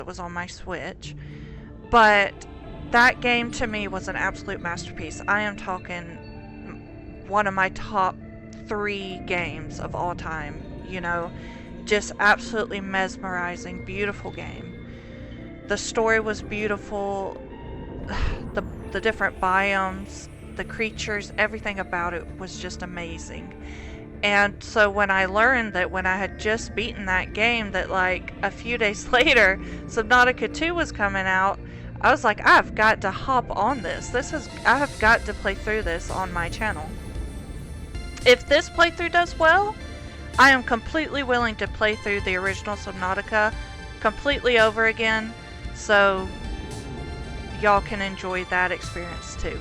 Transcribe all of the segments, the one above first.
it was on my Switch. But that game to me was an absolute masterpiece. I am talking one of my top 3 games of all time. You know, just absolutely mesmerizing, beautiful game. The story was beautiful. The different biomes, the creatures, everything about it was just amazing. And so when I learned that when I had just beaten that game that like a few days later Subnautica 2 was coming out, I was like, I've got to hop on this. I have got to play through this on my channel. If this playthrough does well, I am completely willing to play through the original Subnautica completely over again, so y'all can enjoy that experience too.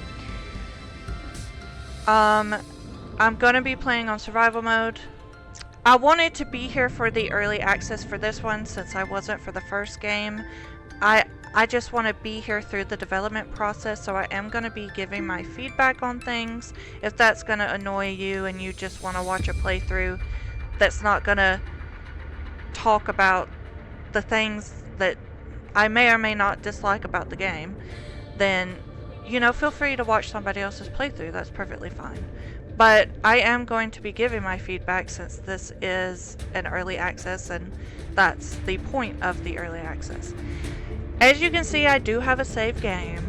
I'm gonna be playing on survival mode. I wanted to be here for the early access for this one since I wasn't for the first game. I just want to be here through the development process, so I am going to be giving my feedback on things. If that's going to annoy you and you just want to watch a playthrough that's not going to talk about the things that I may or may not dislike about the game, then, you know, feel free to watch somebody else's playthrough. That's perfectly fine. But I am going to be giving my feedback since this is an early access, and that's the point of the early access. As you can see, I do have a save game.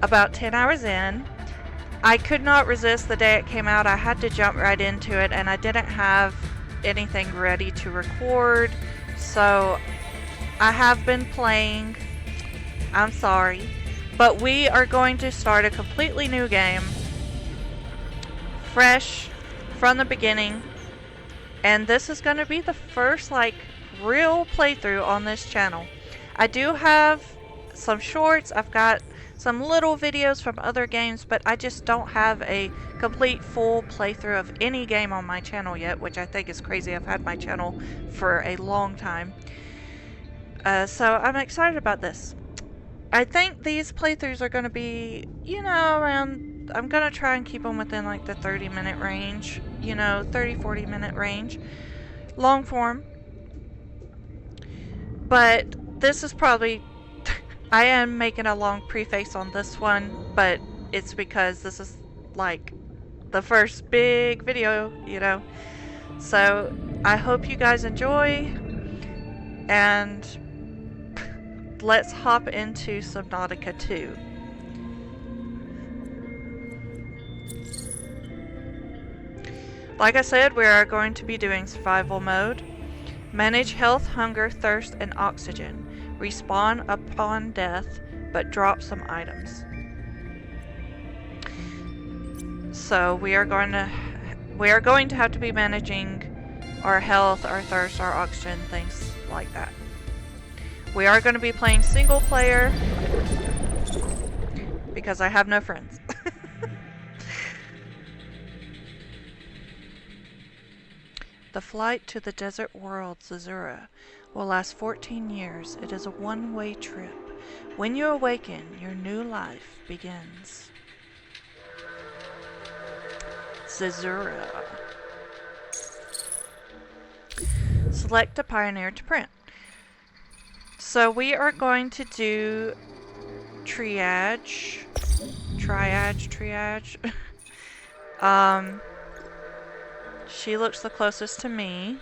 About 10 hours in. I could not resist the day it came out. I had to jump right into it, and I didn't have anything ready to record, so I have been playing. I'm sorry. But we are going to start a completely new game. Fresh from the beginning. And this is going to be the first, like, real playthrough on this channel. I do have some shorts, I've got some little videos from other games, but I just don't have a complete full playthrough of any game on my channel yet, which I think is crazy. I've had my channel for a long time. So I'm excited about this. I think these playthroughs are going to be, you know, around, I'm going to try and keep them within like the 30-minute range, you know, 30-40 minute range. Long form. But this is probably, I am making a long preface on this one, but it's because this is like the first big video, you know. So I hope you guys enjoy, and let's hop into Subnautica 2. Like I said, we are going to be doing survival mode. Manage health, hunger, thirst, and oxygen. Respawn upon death, but drop some items. So we are going to have to be managing our health, our thirst, our oxygen, things like that. We are going to be playing single player because I have no friends. The flight to the desert world, Zazura, will last 14 years. It is a one-way trip. When you awaken, your new life begins. Zazura. Select a pioneer to print. So we are going to do triage. She looks the closest to me.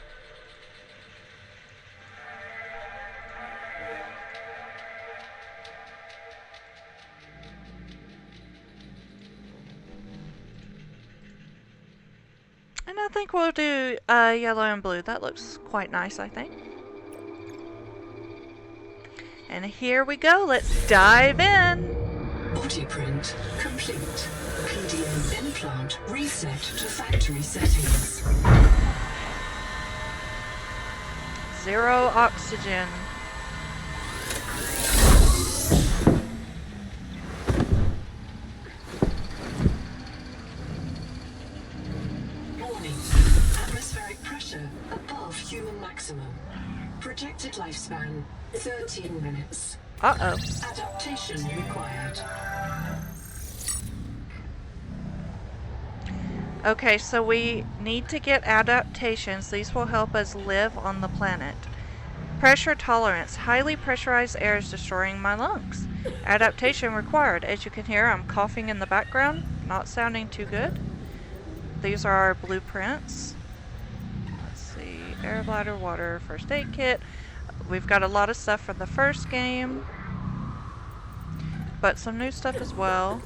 And I think we'll do yellow and blue. That looks quite nice, I think. And here we go. Let's dive in. Multi-print complete. PDA implant reset to factory settings. 0 oxygen. Warning. Atmospheric pressure above human maximum. Projected lifespan 13 minutes. Uh-oh. Adaptation required. Okay, so we need to get adaptations. These will help us live on the planet. Pressure tolerance. Highly pressurized air is destroying my lungs. Adaptation required. As you can hear, I'm coughing in the background. Not sounding too good. These are our blueprints. Let's see. Air bladder, water, first aid kit. We've got a lot of stuff from the first game, but some new stuff as well.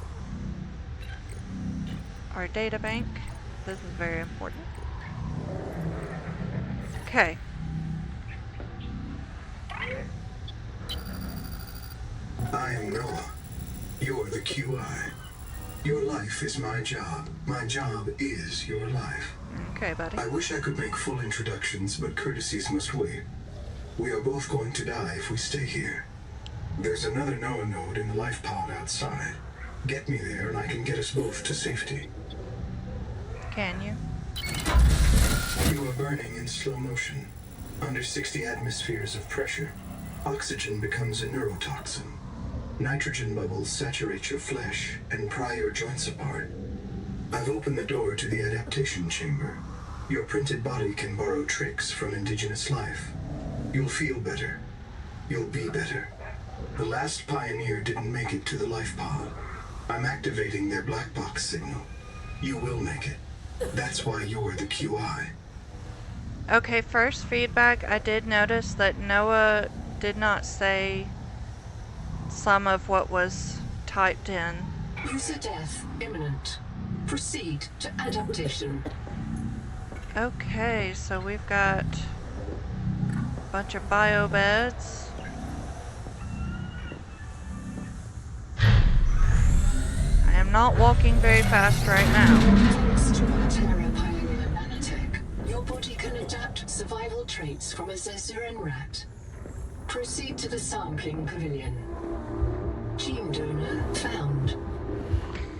Our data bank. This is very important. Okay. I am Noah. You're the QI. Your life is my job. My job is your life. Okay, buddy. I wish I could make full introductions, but courtesies must wait. We are both going to die if we stay here. There's another Noah node in the life pod outside. Get me there and I can get us both to safety. Can you? You are burning in slow motion. Under 60 atmospheres of pressure, oxygen becomes a neurotoxin. Nitrogen bubbles saturate your flesh and pry your joints apart. I've opened the door to the adaptation chamber. Your printed body can borrow tricks from indigenous life. You'll feel better. You'll be better. The last pioneer didn't make it to the life pod. I'm activating their black box signal. You will make it. That's why you're the QI. Okay, first feedback. I did notice that Noah did not say some of what was typed in. User death imminent. Proceed to adaptation. Okay, so we've got a bunch of bio beds. I am not walking very fast right now. Thanks to our Terra Pioneer nanotech, your body can adapt survival traits from a Zezuran rat. Proceed to the sampling pavilion. Gene donor found.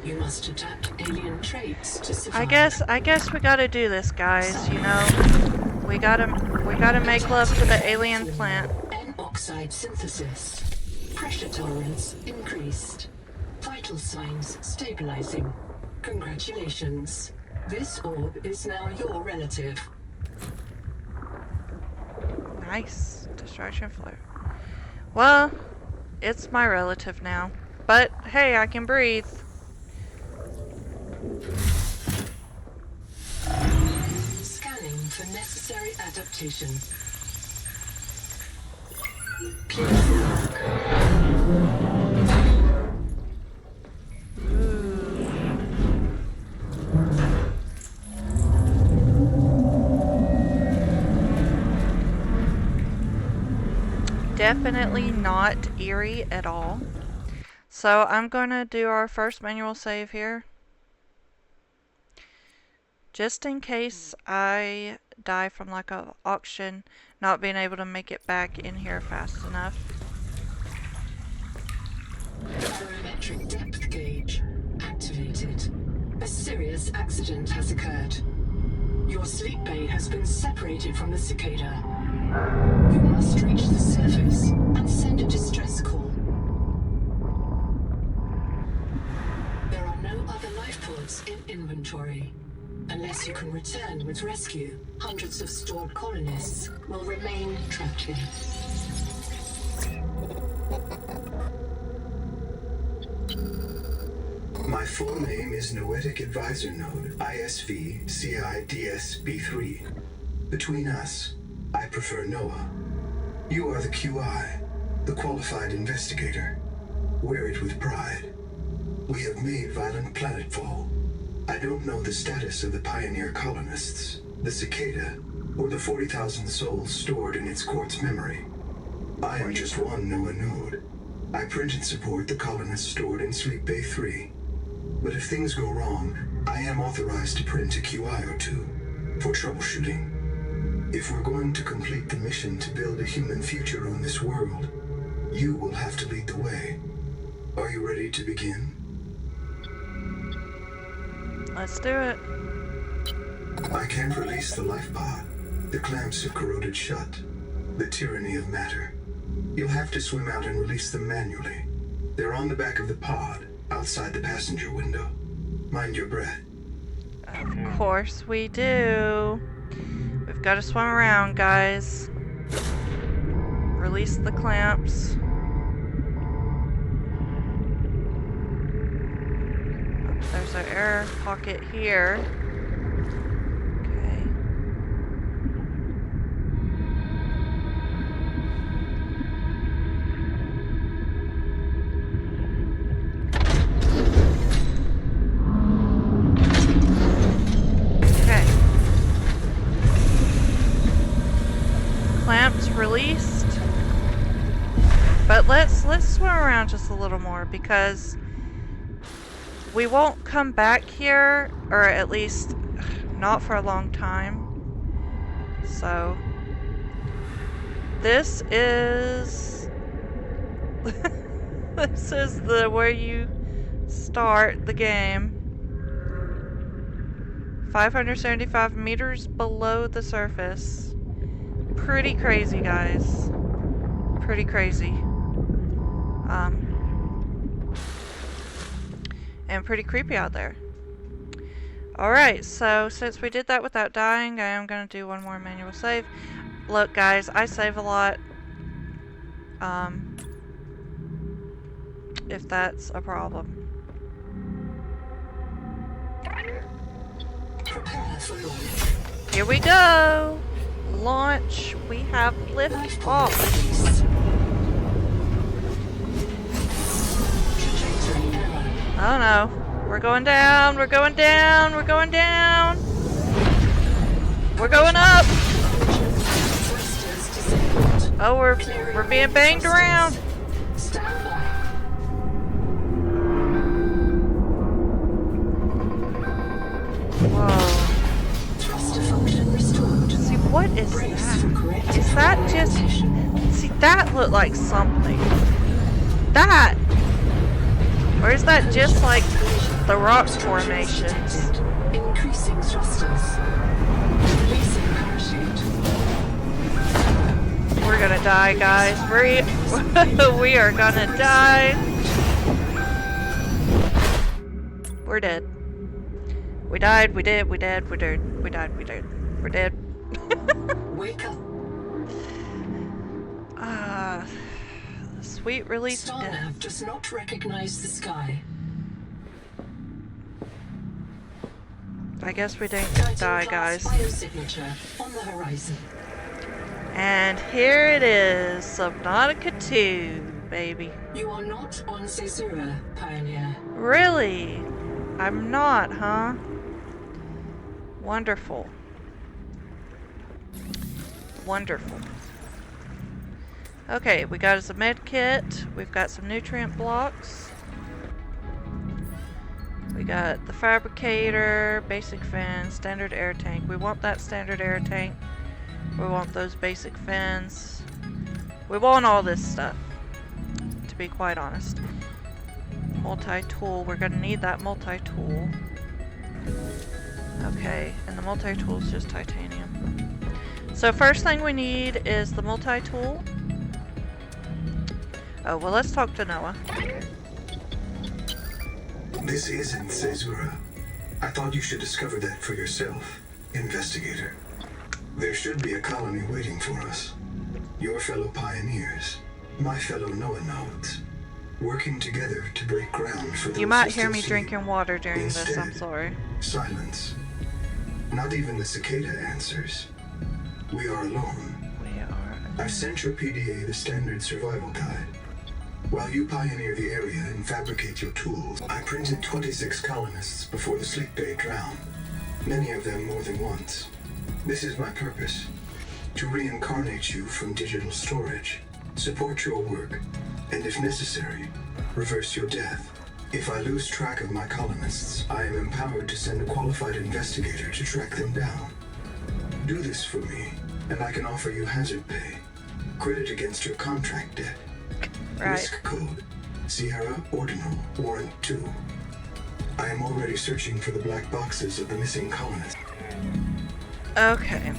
You must adapt alien traits to survive. I guess we gotta do this, guys, you know. We gotta make love to the alien plant. N-oxide synthesis. Pressure tolerance increased. Vital signs stabilizing. Congratulations. This orb is now your relative. Nice. Distraction flare. Well, it's my relative now. But hey, I can breathe. Scanning for necessary adaptation. Please look. Definitely not eerie at all. So I'm gonna do our first manual save here. Just in case I die from like a auction, not being able to make it back in here fast enough. Barometric depth gauge activated. A serious accident has occurred. Your sleep bay has been separated from the cicada. You must reach the surface and send a distress call. There are no other life pods in inventory. Unless you can return with rescue, hundreds of stored colonists will remain trapped here. My full name is Noetic Advisor Node, ISV CIDSB3. Between us, I prefer Noah. You are the QI, the qualified investigator. Wear it with pride. We have made violent planetfall. I don't know the status of the pioneer colonists, the cicada, or the 40,000 souls stored in its quartz memory. I am just one Noah node. I print and support the colonists stored in Sleep Bay 3. But if things go wrong, I am authorized to print a QI or two for troubleshooting. If we're going to complete the mission to build a human future on this world, you will have to lead the way. Are you ready to begin? Let's do it. I can't release the life pod. The clamps have corroded shut. The tyranny of matter. You'll have to swim out and release them manually. They're on the back of the pod, outside the passenger window. Mind your breath. Of course we do. We've got to swim around, guys. Release the clamps. There's our air pocket here. Okay. Okay. Clamps released. But let's swim around just a little more because we won't come back here, or at least not for a long time. So this is this is the where you start the game. 575 meters below the surface. Pretty crazy, guys. Pretty crazy. And pretty creepy out there. Alright, so since we did that without dying, I am going to do one more manual save. Look, guys, I save a lot. If that's a problem. Prepare for launch. Here we go! Launch. We have lift off. Release. Trajectory error. Oh no. We're going down, we're going down, we're going down. We're going up. Thrusters disabled. Oh, we're being banged Thrusters. around. Stand by. Whoa. Thruster function restored. See, what is Brace for that? corrective Is that just... orientation. See, that looked like something. That! Or is that just like the rock formations? Increasing thrusters. Releasing parachute. We're gonna die, guys. We are gonna die. We're dead. We died, we did, we dead, we died, we died, we died. We're dead. Wake up. Sweet release. Starnav does not recognize the sky. I guess we didn't Titan die, class guys. biosignature on the horizon. And here it is, Subnautica 2, baby. You are not on Caesura, Pioneer. Really? I'm not, huh? Wonderful. Wonderful. Okay, we got us a med kit. We've got some nutrient blocks. We got the fabricator, basic fins, standard air tank. We want that standard air tank. We want those basic fins. We want all this stuff, to be quite honest. Multi-tool, we're gonna need that multi-tool. Okay, and the multi-tool is just titanium. So first thing we need is the multi-tool. Oh, well, let's talk to Noah. This isn't Caesura. I thought you should discover that for yourself, investigator. There should be a colony waiting for us. Your fellow pioneers, my fellow Noah nodes, working together to break ground for the You might hear me resistance. drinking water during this, I'm Instead, sorry. Silence. Not even the cicada answers. We are alone. We are... I've sent your PDA the standard survival guide. While you pioneer the area and fabricate your tools, I printed 26 colonists before the sleep bay drowned. Many of them more than once. This is my purpose. To reincarnate you from digital storage, support your work, and if necessary, reverse your death. If I lose track of my colonists, I am empowered to send a qualified investigator to track them down. Do this for me, and I can offer you hazard pay. Credit against your contract debt. Right. Risk code, Sierra Ordinal, Warrant 2. I am already searching for the black boxes of the missing colonists. Okay.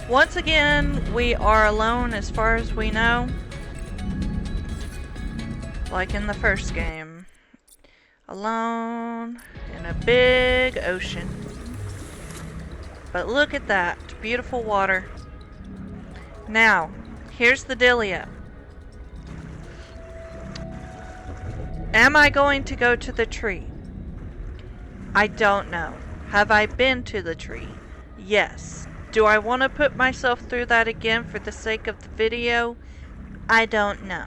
Once again, we are alone as far as we know. Like in the first game. Alone in a big ocean. But look at that. Beautiful water. Now, here's the dealio. Am I going to go to the tree? I don't know. Have I been to the tree? Yes. Do I want to put myself through that again for the sake of the video? I don't know.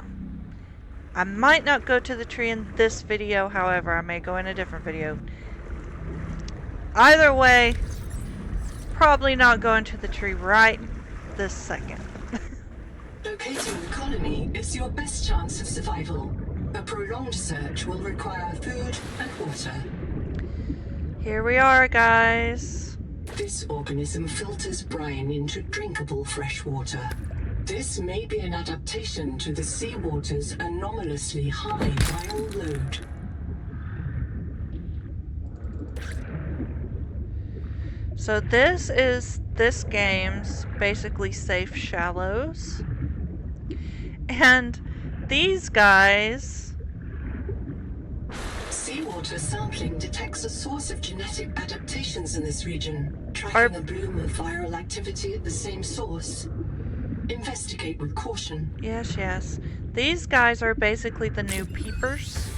I might not go to the tree in this video, however, I may go in a different video. Either way, probably not going to the tree right this second. Locating the colony is your best chance of survival. A prolonged search will require food and water. Here we are, guys. This organism filters brine into drinkable fresh water. This may be an adaptation to the seawater's anomalously high viral load. So this is this game's basically safe shallows. And these guys... Seawater sampling detects a source of genetic adaptations in this region, tracking a bloom of viral activity at the same source. Investigate with caution. Yes, yes. These guys are basically the new peepers.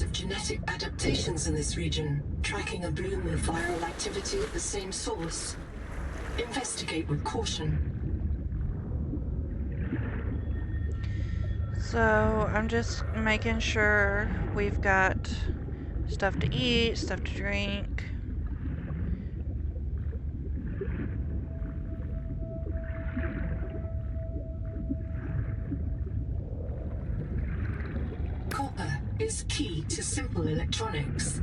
Of genetic adaptations in this region, tracking a bloom of viral activity at the same source. Investigate with caution. So I'm just making sure we've got stuff to eat, stuff to drink. Copper is key to simple electronics.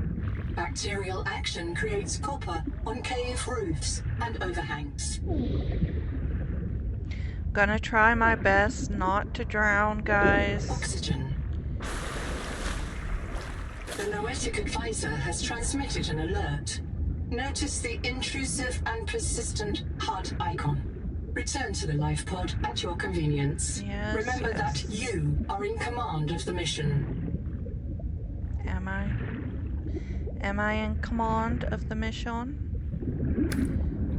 Bacterial action creates copper on cave roofs and overhangs. Gonna try my best not to drown, guys. Oxygen. The Noetic advisor has transmitted an alert. Notice the intrusive and persistent HUD icon. Return to the life pod at your convenience. Yes, Remember yes. that you are in command of the mission. Am I? Am I in command of the mission?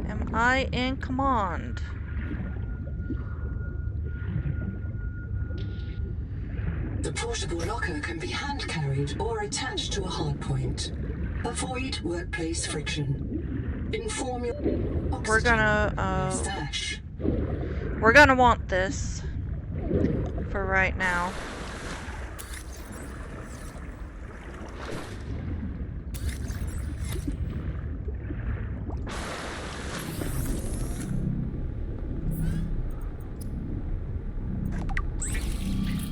Am I in command? The portable locker can be hand-carried or attached to a hardpoint. Avoid workplace friction. Inform your We're gonna, stash. we're gonna want this for right now.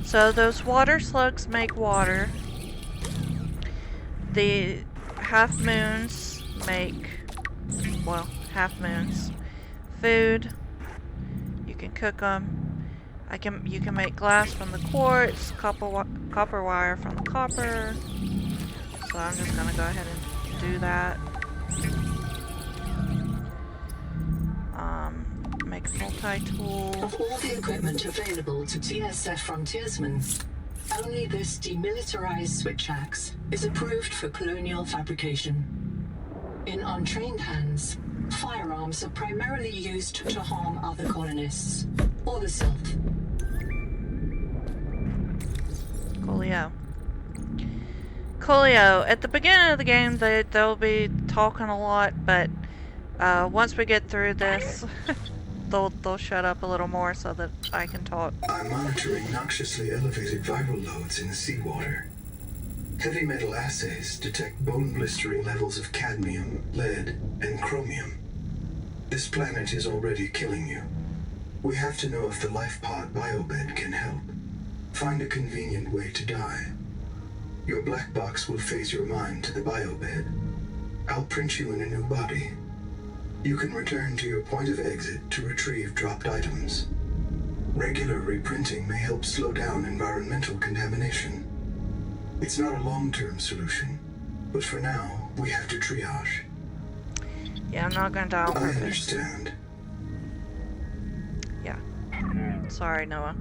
So those water slugs make water. The half moons make, well, half moons. Food. You can cook them. You can make glass from the quartz, copper wire from the copper. So I'm just gonna go ahead and do that. Make a multi-tool. Of all the equipment available to TSF frontiersmen, only this demilitarized switch axe is approved for colonial fabrication. In untrained hands, firearms are primarily used to harm other colonists or the self. Coolio. At the beginning of the game, they'll be talking a lot, but once we get through this, they'll shut up a little more so that I can talk. I'm monitoring noxiously elevated viral loads in the seawater. Heavy metal assays detect bone-blistering levels of cadmium, lead, and chromium. This planet is already killing you. We have to know if the life pod biobed can help. Find a convenient way to die. Your black box will phase your mind to the biobed. I'll print you in a new body. You can return to your point of exit to retrieve dropped items. Regular reprinting may help slow down environmental contamination. It's not a long-term solution, But for now, we have to triage. Yeah, I'm not gonna die on I purpose. understand. Yeah. Sorry, Noah.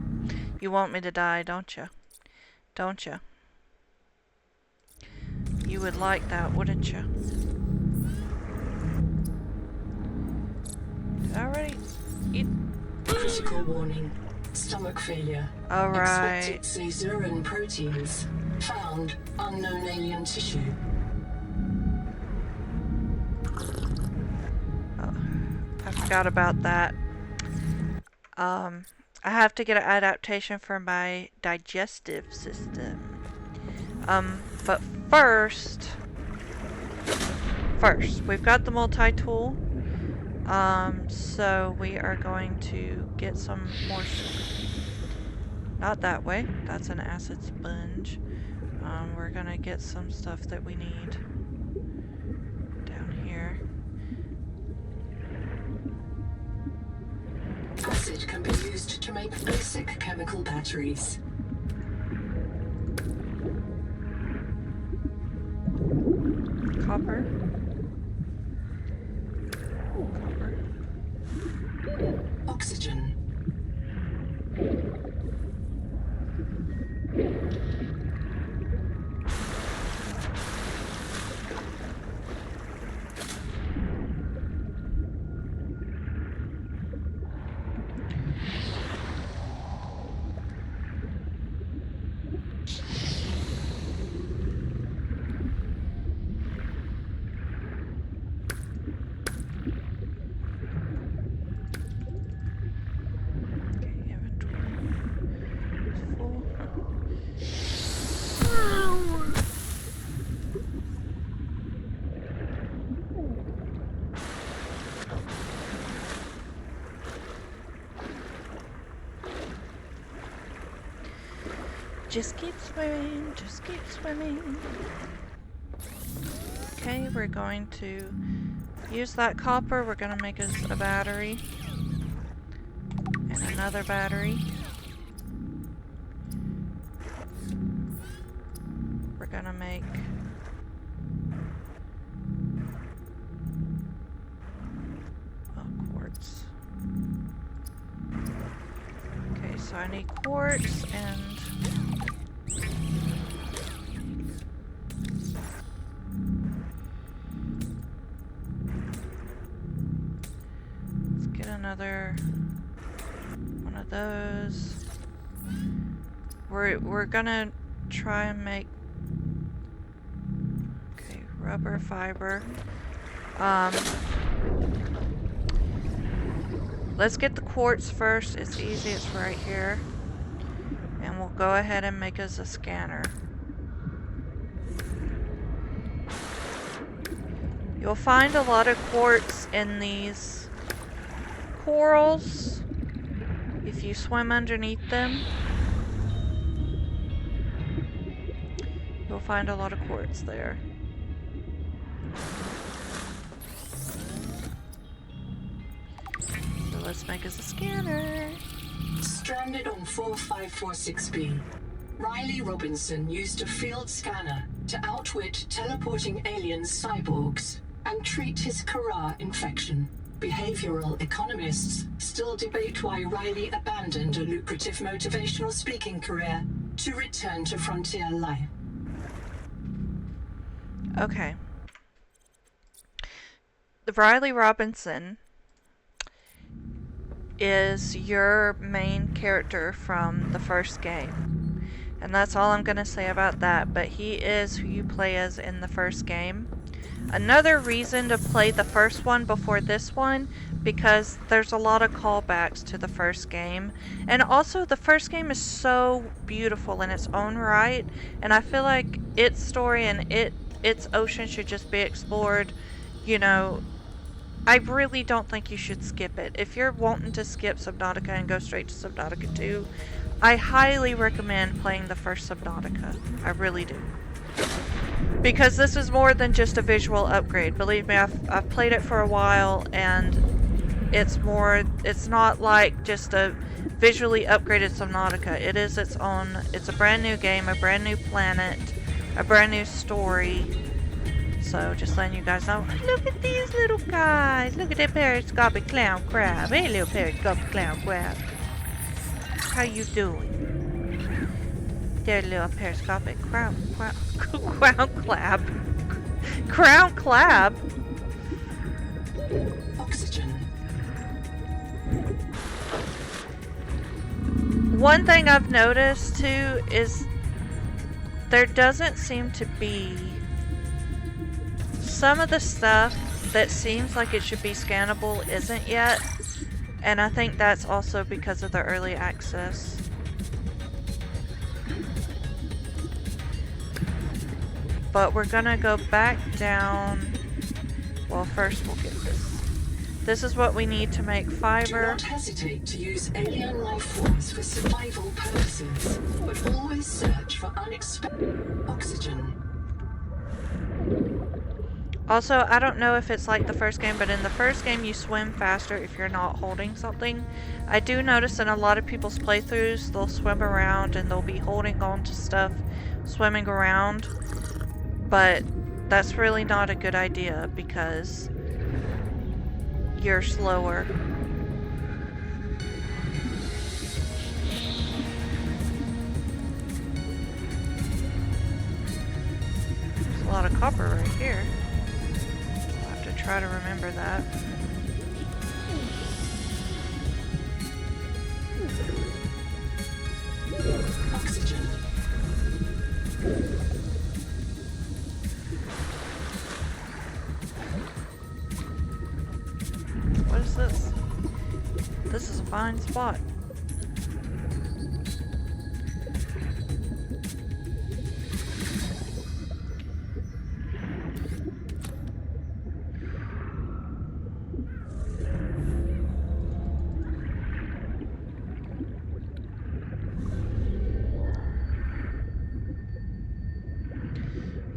You want me to die, don't you? Don't you? You would like that, wouldn't you? Did I already eat? Critical warning. Stomach failure. Alright. Expected caesarean proteins. Found unknown alien tissue. Oh, I forgot about that. I have to get an adaptation for my digestive system. But first, we've got the multi-tool. So we are going to get some more, not that way, that's an acid sponge. We're gonna get some stuff that we need down here. Acid can be used to make basic chemical batteries. Copper. Oxygen. Just keep swimming, just keep swimming. Okay, we're going to use that copper. We're going to make us a battery. And another battery. We're going to make quartz. Okay, so I need quartz and let's get another one of those. We're gonna try and make rubber fiber. Let's get the quartz first. It's easy, it's right here. And we'll go ahead and make us a scanner. You'll find a lot of quartz in these corals if you swim underneath them. You'll find a lot of quartz there. So let's make us a scanner. Stranded on 4546B. Riley Robinson used a field scanner to outwit teleporting alien cyborgs and treat his Kara infection. Behavioral economists still debate why Riley abandoned a lucrative motivational speaking career to return to frontier life. Okay. The Riley Robinson is your main character from the first game. And that's all I'm gonna say about that, but he is who you play as in the first game. Another reason to play the first one before this one, because there's a lot of callbacks to the first game. And also the first game is so beautiful in its own right, and I feel like its story and its ocean should just be explored, you know. I really don't think you should skip it. If you're wanting to skip Subnautica and go straight to Subnautica 2, I highly recommend playing the first Subnautica. I really do. Because this is more than just a visual upgrade. Believe me, I've played it for a while, and it's not like just a visually upgraded Subnautica. It is it's a brand new game, a brand new planet, a brand new story. Also, just letting you guys know, look at these little guys. Look at that periscopic clown crab. Hey, little periscopic clown crab. How you doing? There, little periscopic crown crab. Crown crab. Oxygen. One thing I've noticed too is there doesn't seem to be some of the stuff that seems like it should be scannable isn't yet, and I think that's also because of the early access. But we're gonna go back down. Well, first we'll get this. This is what we need to make Do fiber. not hesitate to use alien life forms for survival purposes, but always search for unexpected oxygen. Also, I don't know if it's like the first game, but in the first game you swim faster if you're not holding something. I do notice in a lot of people's playthroughs, they'll swim around and they'll be holding on to stuff, swimming around. But that's really not a good idea because you're slower. There's a lot of copper right here. I'll have to try to remember that. Oxygen. What is this? This is a fine spot.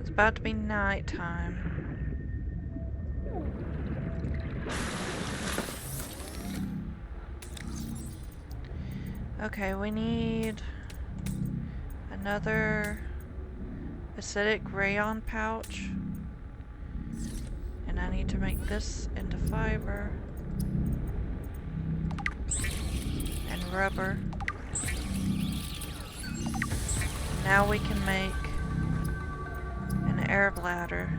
It's about to be nighttime. Okay, we need another acidic rayon pouch. And I need to make this into fiber. And rubber. Now we can make an air bladder,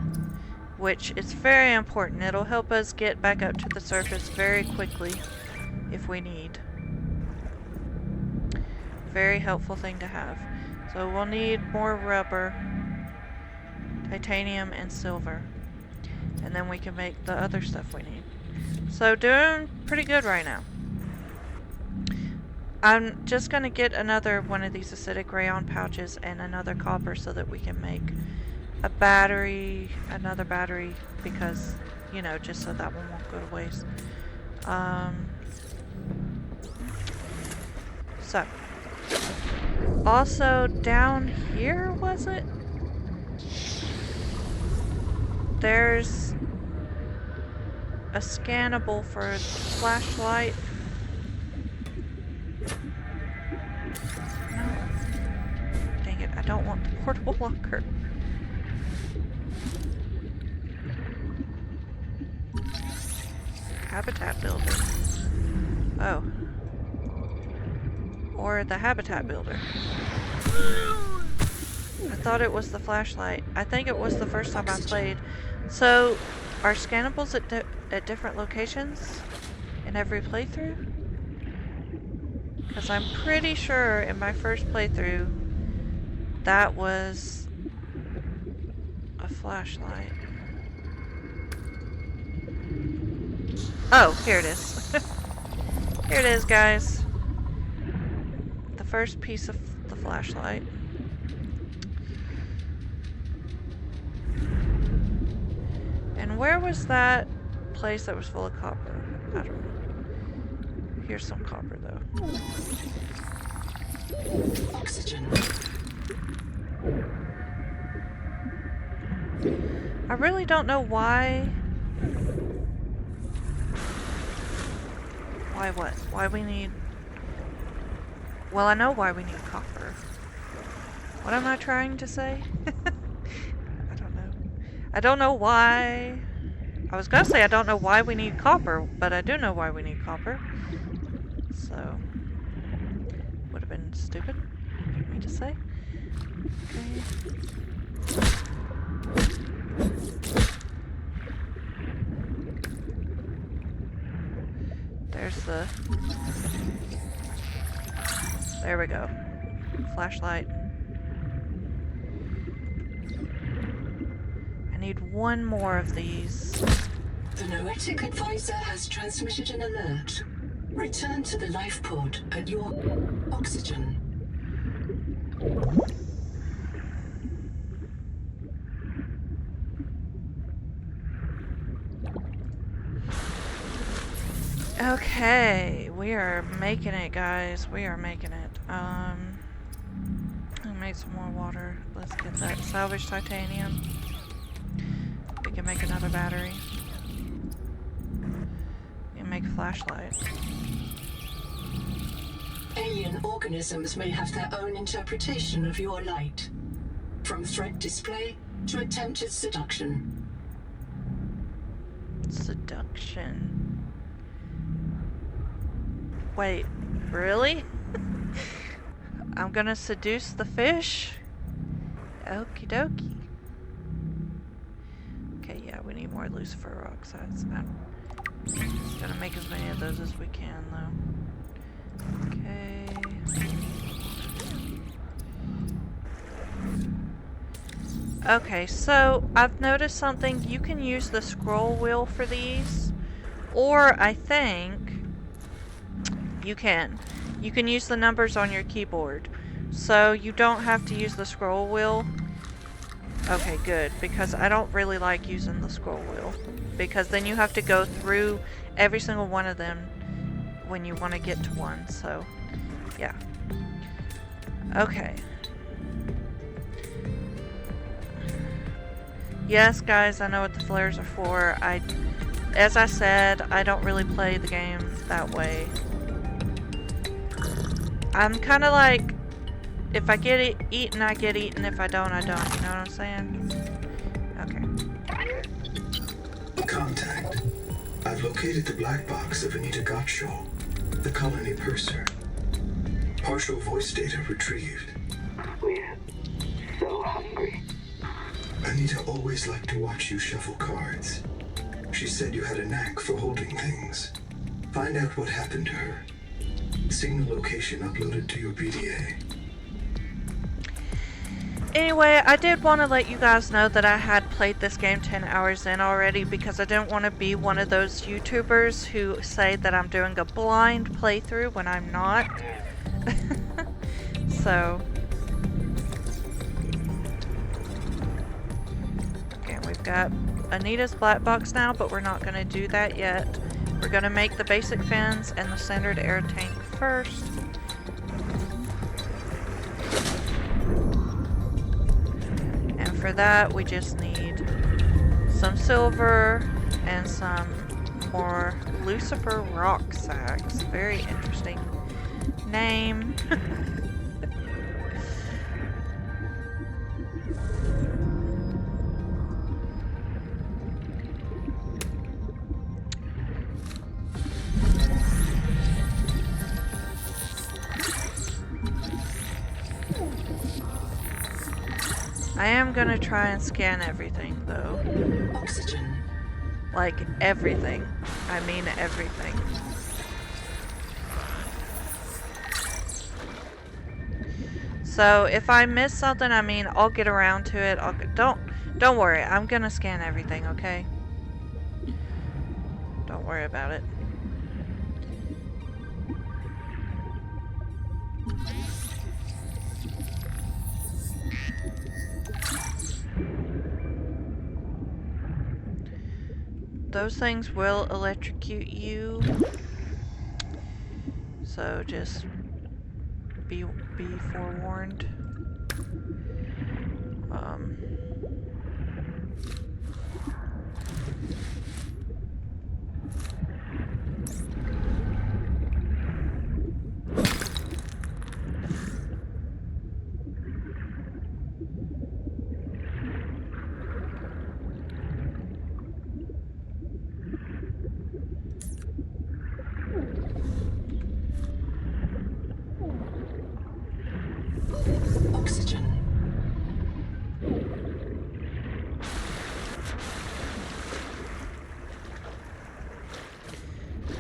which is very important. It'll help us get back up to the surface very quickly if we need. Very helpful thing to have. So we'll need more rubber, titanium, and silver. And then we can make the other stuff we need. So doing pretty good right now. I'm just gonna get another one of these acidic rayon pouches and another copper so that we can make a battery, another battery, because, you know, just so that one won't go to waste. So. Also, down here, was it? There's a scannable for the flashlight. No. Dang it, I don't want the portable locker. Habitat builder. Oh. Or the habitat builder. I thought it was the flashlight. I think it was the first time I played. So, are scannables at different locations in every playthrough? Because I'm pretty sure in my first playthrough that was a flashlight. Oh, here it is. Here it is, guys. The first piece of the flashlight. And where was that place that was full of copper? I don't know. Here's some copper, though. Oxygen. I really don't know why... Why what? Why we need... Well, I know why we need copper. What am I trying to say? I don't know. I don't know why. I was gonna say I don't know why we need copper, but I do know why we need copper. So, would have been stupid for me to say. Okay. There's the... There we go. Flashlight. I need one more of these. The Noetic Advisor has transmitted an alert. Return to the life pod at your oxygen. Okay, we are making it, guys. We are making it. I'll make some more water. Let's get that salvaged titanium. We can make another battery. We can make a flashlight. Alien organisms may have their own interpretation of your light. From threat display to attempted seduction. Seduction. Wait, really? I'm gonna seduce the fish? Okie dokie. Okay, yeah, we need more lucifer oxides. I'm just gonna make as many of those as we can, though. Okay. Okay, so I've noticed something. You can use the scroll wheel for these, or I think you can. You can use the numbers on your keyboard. So you don't have to use the scroll wheel. Okay, good, because I don't really like using the scroll wheel. Because then you have to go through every single one of them when you want to get to one, so yeah. Okay. Yes, guys, I know what the flares are for. As I said, I don't really play the game that way. I'm kind of like, if I get it eaten, I get eaten. If I don't, I don't. You know what I'm saying? Okay. Contact. I've located the black box of Anita Gottschall, the colony purser. Partial voice data retrieved. We're so hungry. Anita always liked to watch you shuffle cards. She said you had a knack for holding things. Find out what happened to her. Signal location uploaded to your PDA. Anyway, I did want to let you guys know that I had played this game 10 hours in already because I didn't want to be one of those YouTubers who say that I'm doing a blind playthrough when I'm not. So, okay, we've got Anita's black box now, but we're not going to do that yet. We're going to make the basic fins and the standard air tank first. And for that, we just need some silver and some more Lucifer rock sacks. Very interesting name. I am gonna try and scan everything, though. Oxygen. Like, everything. I mean everything. So, if I miss something, I mean, I'll get around to it. Don't worry. I'm gonna scan everything, okay? Don't worry about it. Those things will electrocute you, so just be forewarned.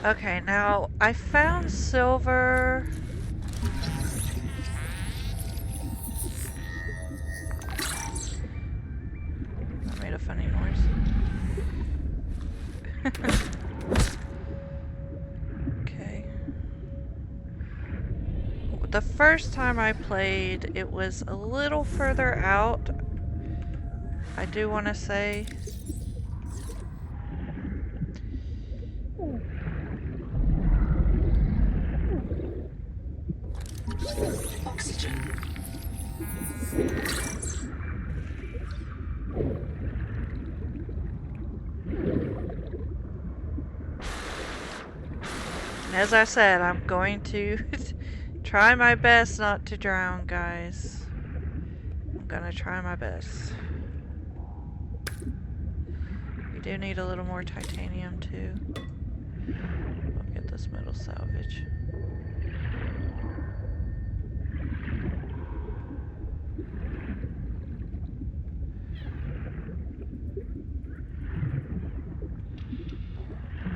Okay, now I found silver. That made a funny noise. Okay. The first time I played, it was a little further out. I do want to say. Oxygen. As I said, I'm going to try my best not to drown, guys. I'm gonna try my best. We do need a little more titanium too. We'll get this metal salvage.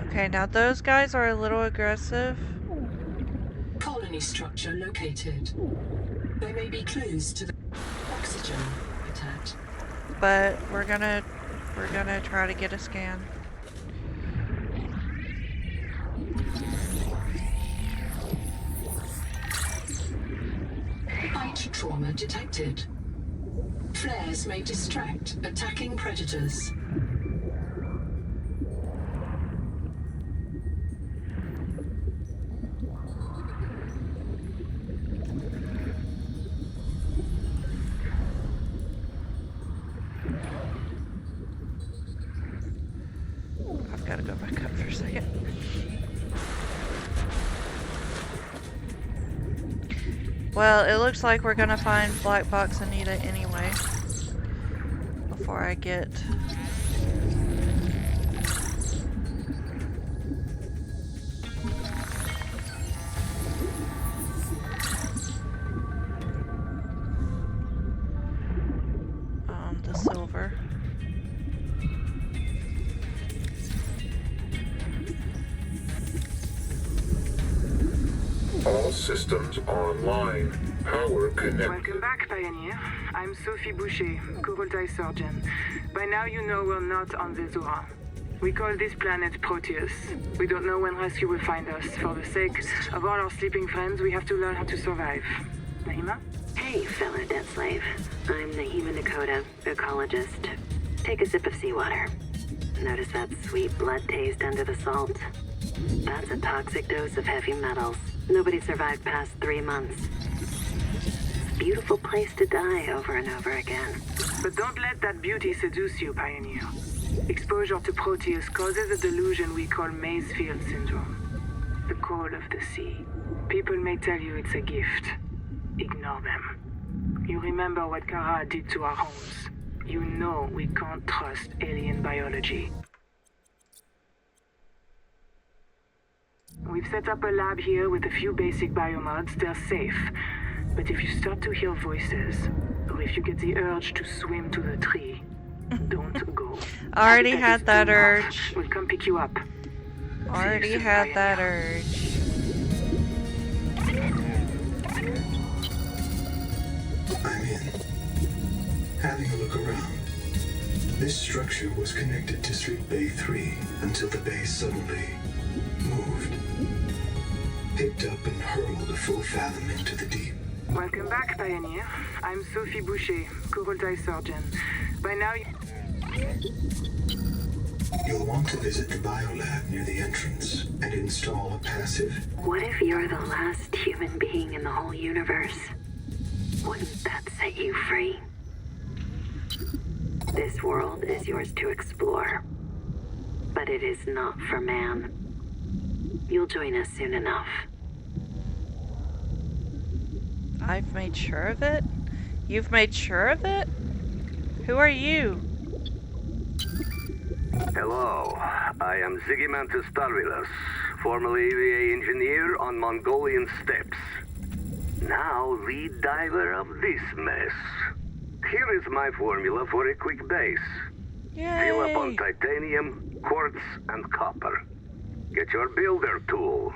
Okay, now those guys are a little aggressive. Colony structure located. There may be clues to the oxygen attack. But we're gonna try to get a scan. Bite trauma detected. Flares may distract attacking predators. I've got to go back up for a second. Well, it looks like we're gonna find Black Box Anita anyway. Before I get... the silver. All systems online. Power connected. Welcome back, Pioneer. I'm Sophie Boucher, Coral surgeon. By now you know we're not on the Zora. We call this planet Proteus. We don't know when rescue will find us. For the sake of all our sleeping friends, we have to learn how to survive. Nahima? Hey, fellow dead slave. I'm Nahima Nakota, ecologist. Take a sip of seawater. Notice that sweet blood taste under the salt? That's a toxic dose of heavy metals. Nobody survived past 3 months. It's a beautiful place to die over and over again. But don't let that beauty seduce you, Pioneer. Exposure to Proteus causes a delusion we call Maysfield syndrome. The call of the sea. People may tell you it's a gift. Ignore them. You remember what Kara did to our homes. You know we can't trust alien biology. We've set up a lab here with a few basic biomods. They're safe. But if you start to hear voices, or if you get the urge to swim to the tree, don't go. Already had that urge. We'll come pick you up. Already had that urge. I'm in. Having a look around. This structure was connected to Street Bay 3 until the bay suddenly moved. Picked up and hurled a full fathom into the deep. Welcome back, Pioneer. I'm Sophie Boucher, Coral surgeon. By now You'll want to visit the biolab near the entrance and install a passive. What if you're the last human being in the whole universe? Wouldn't that set you free? This world is yours to explore, but it is not for man. You'll join us soon enough. I've made sure of it? You've made sure of it? Who are you? Hello, I am Zigimantus Starvilus, formerly EVA engineer on Mongolian steppes. Now lead diver of this mess. Here is my formula for a quick base. Fill up on Yay! titanium, quartz, and copper. Get your builder tool.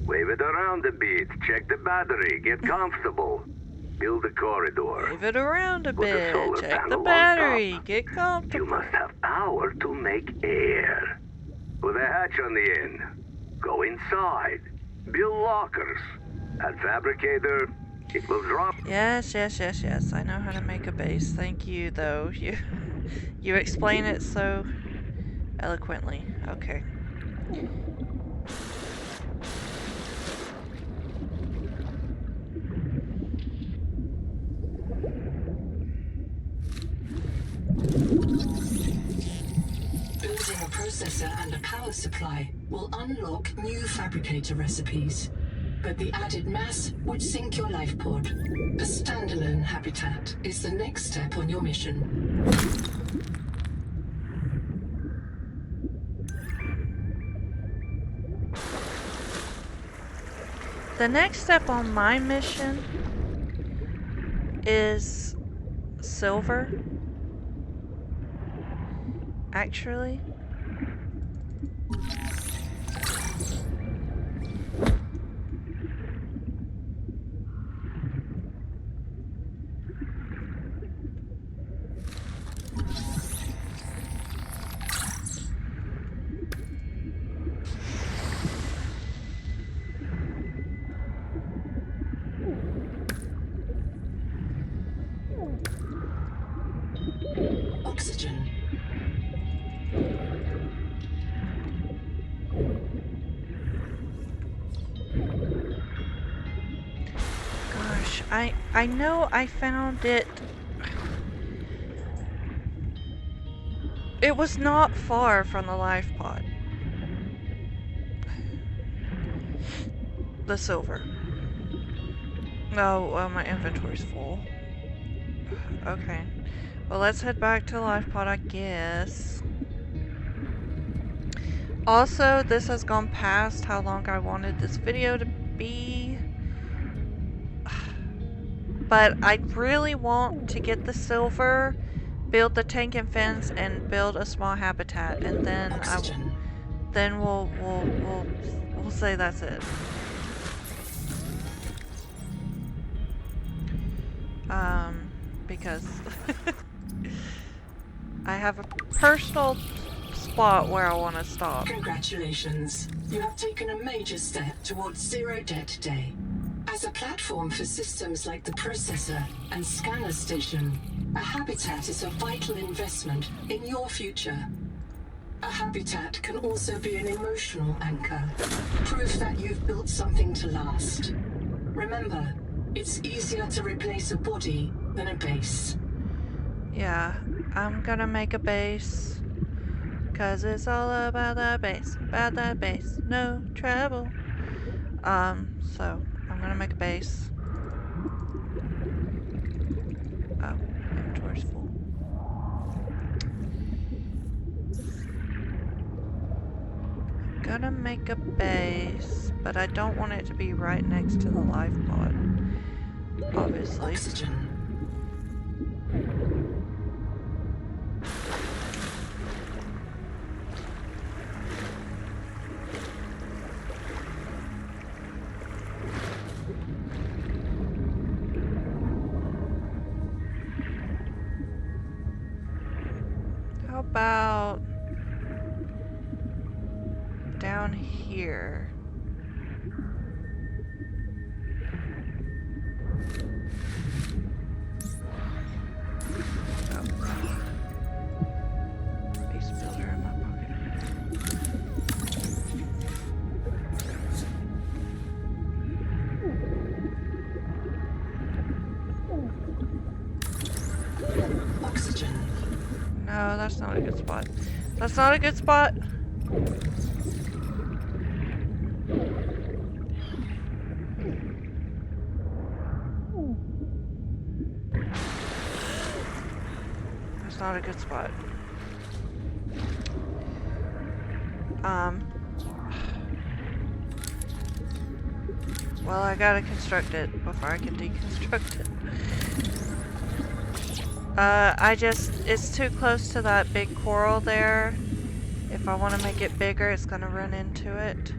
Wave it around a bit. Check the battery. Get comfortable. Build a corridor. Move it around a Put a bit. solar Check the panel on battery. top. Get You comfortable. must have power to make air. Put a hatch on the end. Go inside. Build lockers. Add fabricator. It will drop. Yes, yes, yes, yes. I know how to make a base. Thank you, though. You explain it so eloquently. Okay. Building a processor and a power supply will unlock new fabricator recipes. But the added mass would sink your life pod. A standalone habitat is the next step on your mission. The next step on my mission is silver. Actually. Oxygen. Gosh, I know I found it. It was not far from the life pod. The silver. Oh, well, my inventory's full. Okay. Well, let's head back to the life pod, I guess. Also, this has gone past how long I wanted this video to be. But I really want to get the silver, build the tank and fence, and build a small habitat, and then we'll say that's it. Because I have a personal spot where I want to stop. Congratulations. You have taken a major step towards zero debt day. As a platform for systems like the processor and scanner station, a habitat is a vital investment in your future. A habitat can also be an emotional anchor, proof that you've built something to last. Remember, it's easier to replace a body than a base. Yeah, I'm gonna make a base. 'Cause it's all about that base, no trouble. So I'm gonna make a base. Oh, inventory's full. Gonna make a base, but I don't want it to be right next to the life pod. Obviously. Oxygen. How about down here? Oh. Base builder in my pocket. Oxygen. No, that's not a good spot. That's not a good spot. That's not a good spot. Well, I gotta construct it before I can deconstruct it. It's too close to that big coral there If I want to make it bigger, it's going to run into it.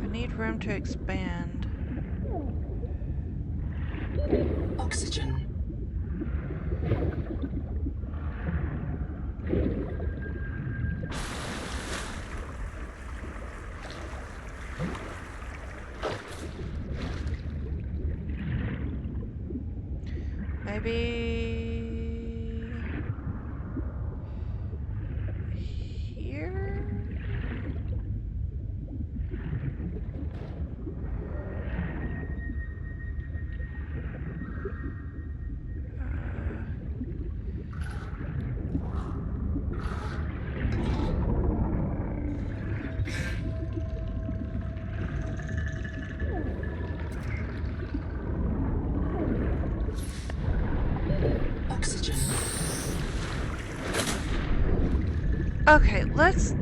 I need room to expand. Oxygen. Maybe here? Oxygen. Okay, let's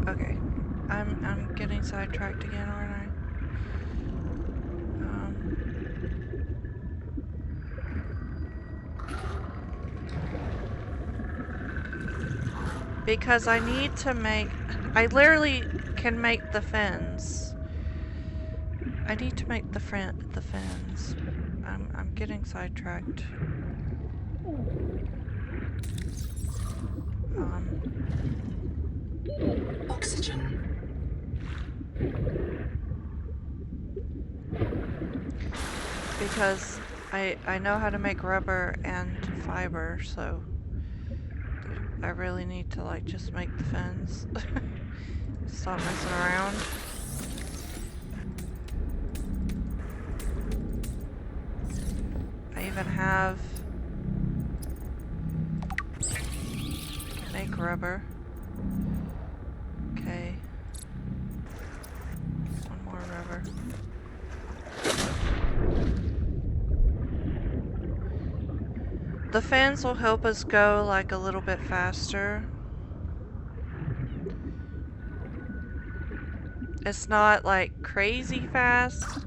okay. I'm getting sidetracked again, aren't I? Because I need to make, I literally can make the fins. I need to make the fins. I'm getting sidetracked. Oxygen. Because I know how to make rubber and fiber, so I really need to like just make the fins. Stop messing around. I even have make rubber. Okay. One more rubber. The fans will help us go like a little bit faster. It's not like crazy fast.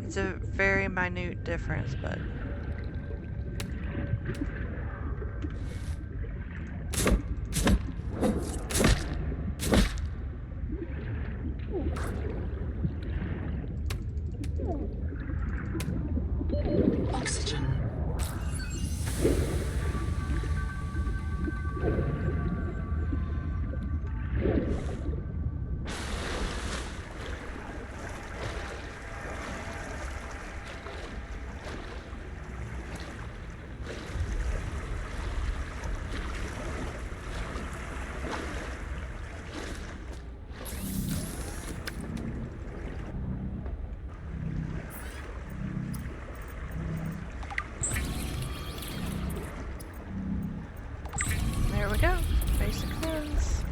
It's a very minute difference, but Oxygen. there we go. Basic fins.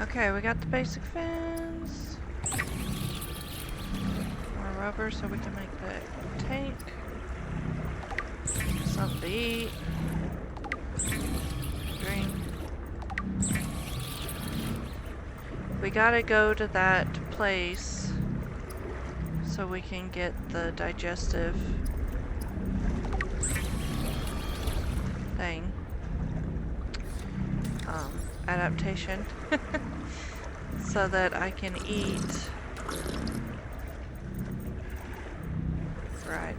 Okay, we got the basic fins. More rubber so we can make the tank. Something to eat. Drink. We gotta go to that place so we can get the digestive thing. Adaptation. So that I can eat. Right.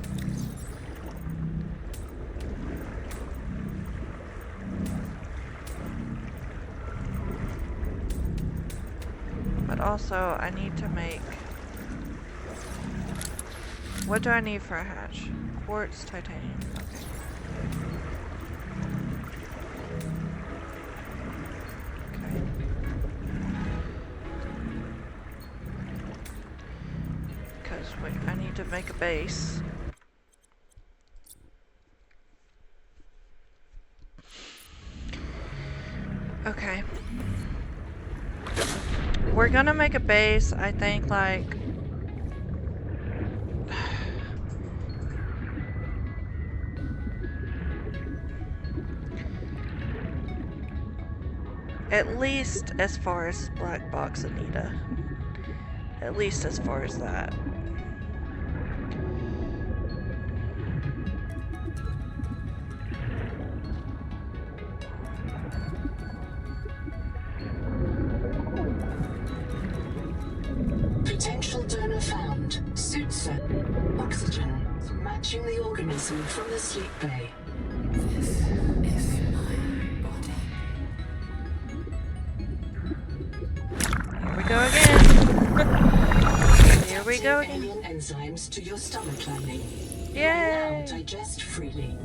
But also, I need to make... What do I need for a hatch? Quartz, titanium. Okay. Okay. Because I need to make a base. Okay. We're gonna make a base, I think, like... At least as far as Black Box Anita. At least as far as that. Potential donor found. Suit set. Oxygen. Matching the organism from the sleep bay. This is my body. Here we go again. Here we go again. Alien enzymes to your stomach lining. Yay! Now digest freely.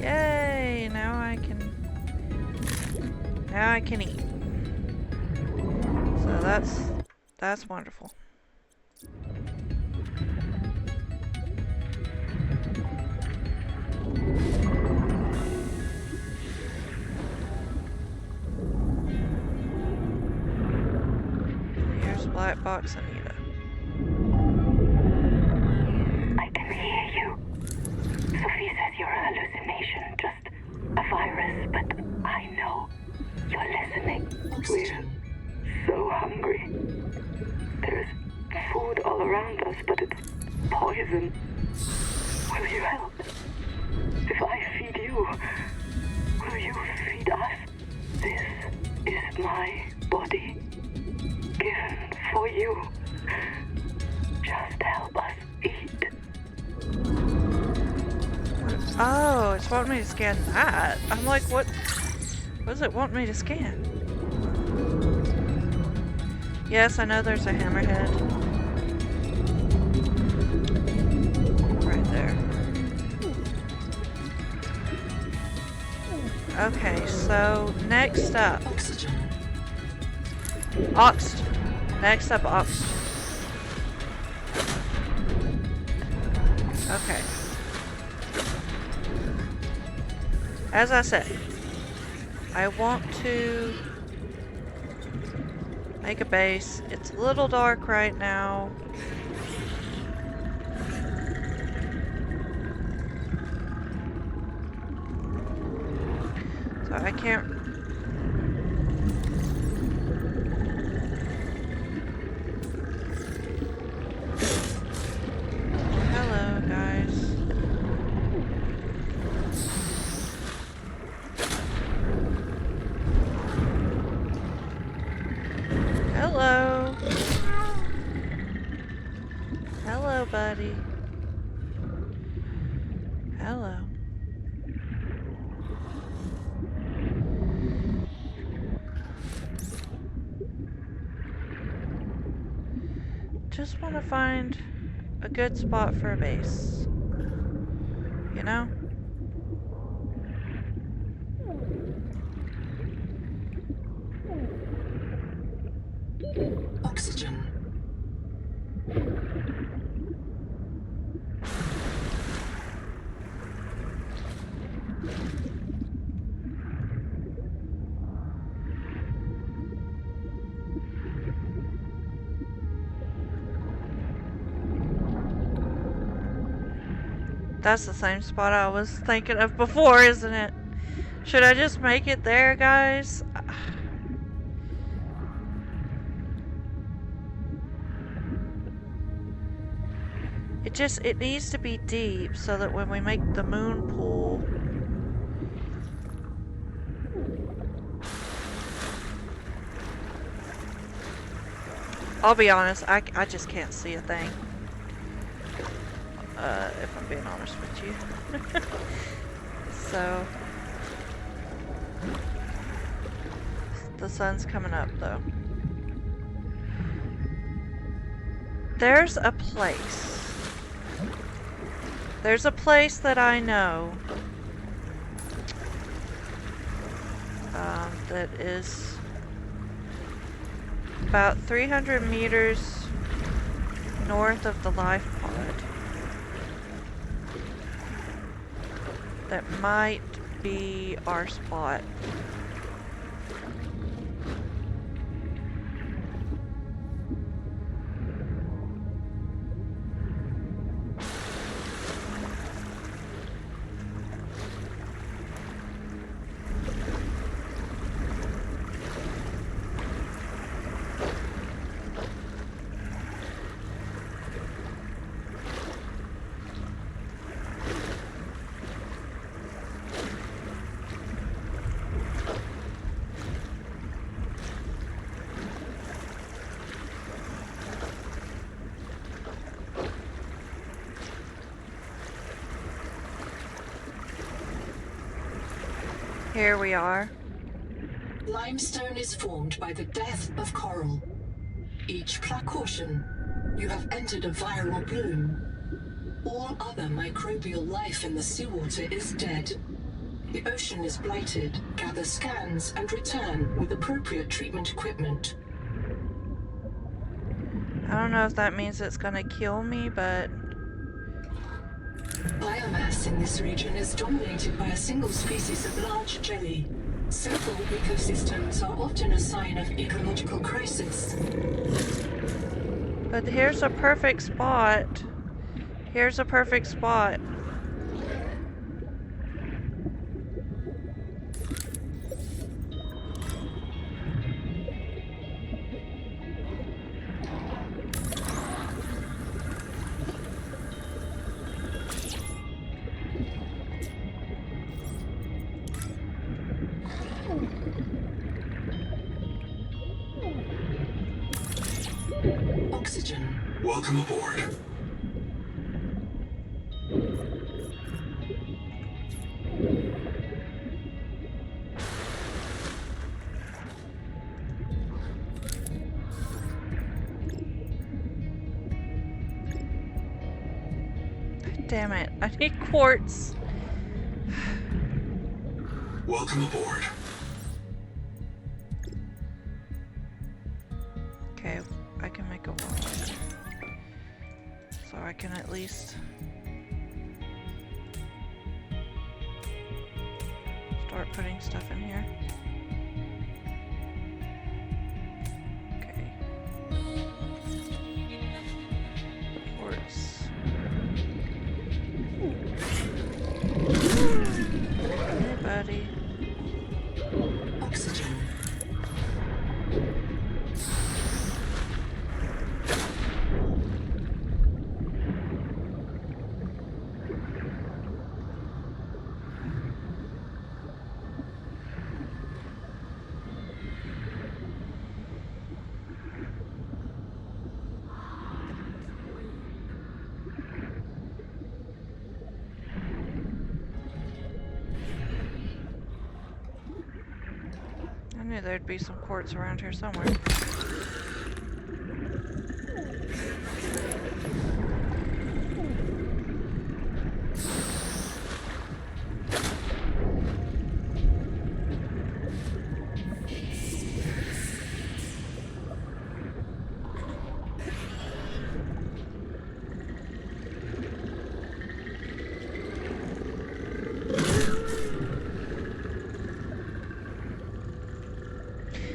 Yay! Now I can eat. So that's wonderful. Here's Black Box Anita. I can hear you. Sophie says you're a hallucination, just a virus, but I know you're listening. Oxygen. So hungry. There's food all around us, but it's poison. Will you help? If I feed you, will you feed us? This is my body, given for you. Just help us eat. Oh, it's wanting me to scan that. I'm like, what does it want me to scan? Yes, I know there's a hammerhead. Right there. Okay, so next up. Oxygen. Oxygen. Next up, oxygen. Okay. As I said, I want to make a base. It's a little dark right now. So I can't... Hello, guys. Hello. Hello, buddy. Hello. Just want to find a good spot for a base. You know? Oxygen. That's the same spot I was thinking of before, isn't it? Should I just make it there, guys? It needs to be deep so that when we make the moon pool, I'll be honest, I just can't see a thing. If I'm being honest with you. So, the sun's coming up though. There's a place. There's a place that I know that is about 300 meters north of the life pod that might be our spot. Here we are. Limestone is formed by the death of coral. Each precaution, you have entered a viral bloom. All other microbial life in the seawater is dead. The ocean is blighted. Gather scans and return with appropriate treatment equipment. I don't know if that means it's gonna kill me, but... Biomass in this region is dominated by a single species of large jelly. Several ecosystems are often a sign of ecological crisis. But here's a perfect spot. Here's a perfect spot. Oxygen. Welcome aboard. Damn it, I need quartz. Welcome aboard. Okay, I can make a wall. So I can at least start putting stuff in here. Okay. Quartz. Hey, buddy. Oxygen. I knew there'd be some quartz around here somewhere.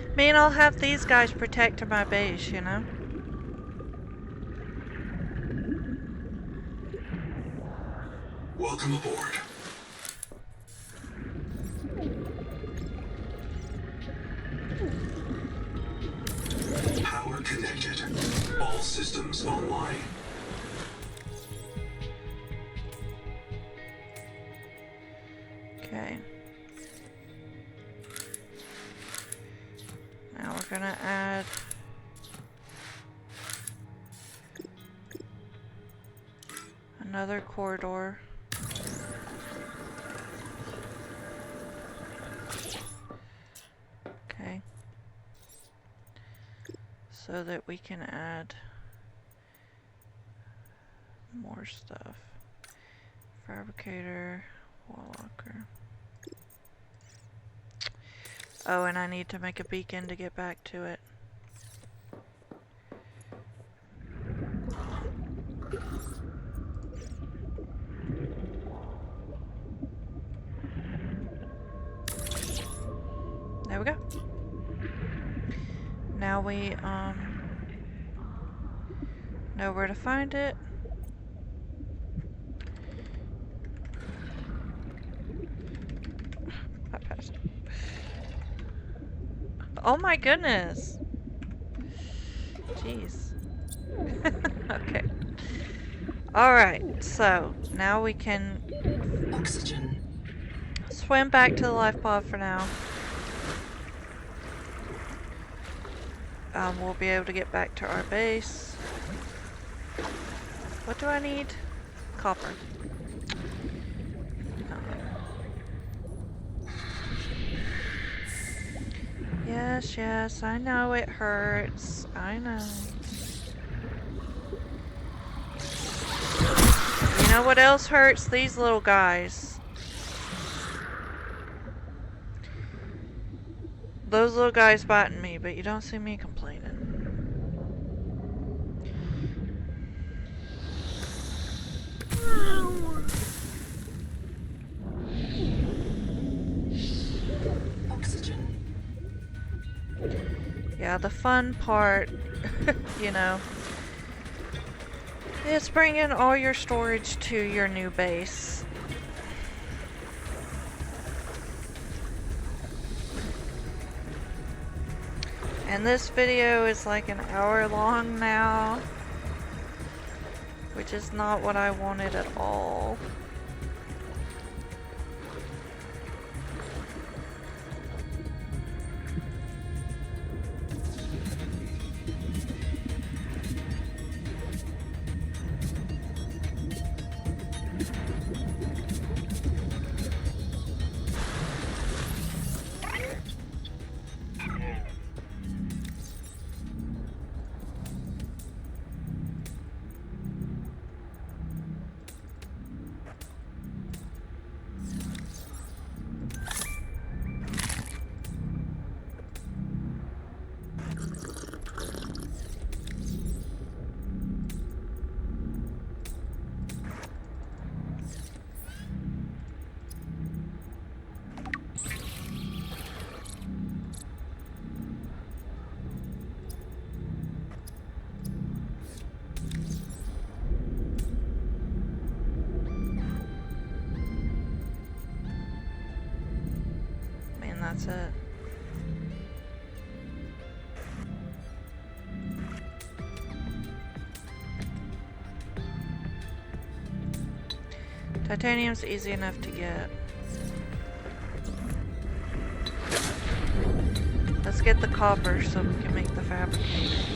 I mean, I'll have these guys protect my base, you know? Welcome aboard. Power connected. All systems online. Okay. Now we're gonna add another corridor. Okay. So that we can add more stuff. Fabricator, wall locker. Oh, and I need to make a beacon to get back to it. There we go. Now we know where to find it. Oh my goodness. Jeez. Okay. Alright, so now we can Oxygen. swim back to the life pod for now. We'll be able to get back to our base. What do I need? Copper. Yes, yes, I know it hurts. I know. You know what else hurts? These little guys. Those little guys biting me, but you don't see me complaining. Oxygen. Yeah, the fun part, you know, is bringing all your storage to your new base. And this video is like an hour long now, which is not what I wanted at all. And that's it. Titanium's easy enough to get. Let's get the copper so we can make the fabricator.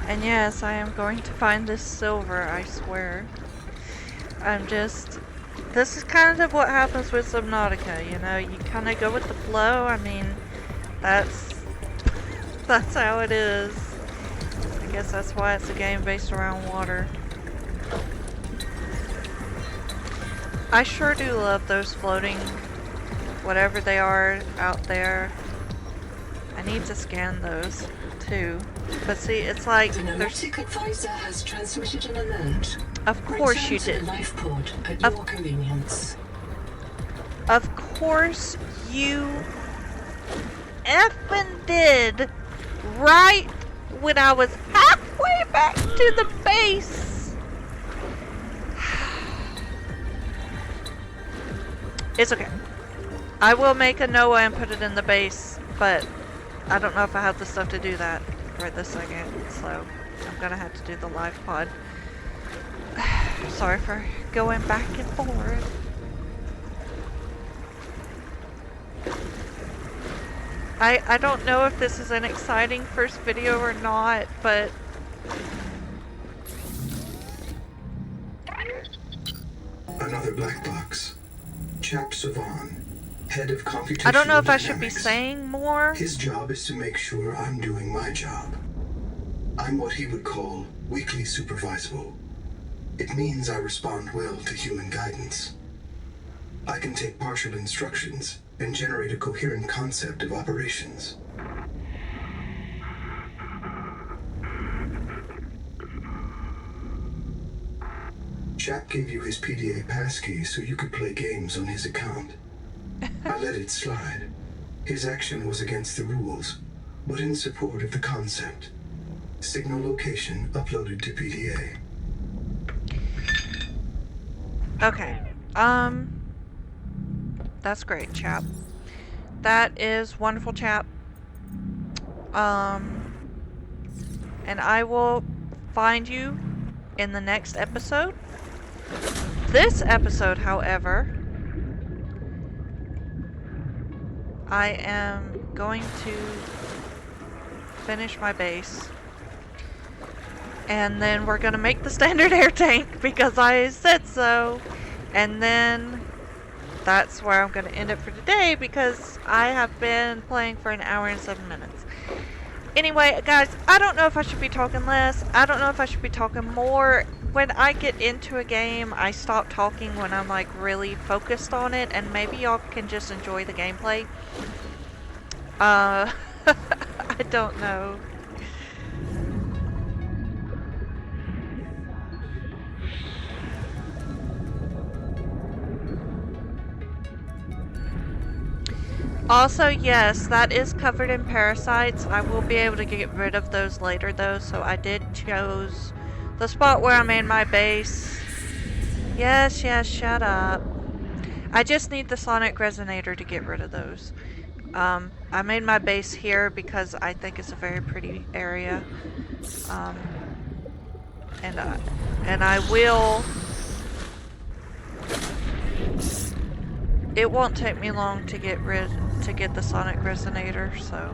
And yes, I am going to find this silver, I swear. This is kind of what happens with Subnautica, you know, you kind of go with the flow. I mean, that's how it is. I guess that's why it's a game based around water. I sure do love those floating, whatever they are out there. I need to scan those too. But see, it's like The Nautic advisor has transmitted an alert. Of course you Return to did. the life pod at your convenience. Of course you effing did. Right when I was halfway back to the base. It's okay. I will make a Noah and put it in the base, but I don't know if I have the stuff to do that right this second, so I'm gonna have to do the live pod. Sorry for going back and forth. I don't know if this is an exciting first video or not, but Another black box. Chap Savan, head of computational I don't know if I should be dynamics. saying more. His job is to make sure I'm doing my job. I'm what he would call weakly supervisable. It means I respond well to human guidance. I can take partial instructions and generate a coherent concept of operations. Chap gave you his PDA passkey so you could play games on his account. I let it slide. His action was against the rules, but in support of the concept. Signal location uploaded to PDA. Okay. That's great, chap. That is wonderful, chap. And I will find you in the next episode. This episode, however, I am going to finish my base. And then we're gonna make the standard air tank because I said so. And then that's where I'm gonna end it for today because I have been playing for an hour and 7 minutes. Anyway, guys, I don't know if I should be talking less. I don't know if I should be talking more. When I get into a game, I stop talking when I'm like really focused on it, and maybe y'all can just enjoy the gameplay. I don't know. Also, yes, that is covered in parasites. I will be able to get rid of those later though, so I did choose the spot where I made my base. Yes, shut up. I just need the sonic resonator to get rid of those. I made my base here because I think it's a very pretty area. And I will... It won't take me long to get the sonic resonator, so...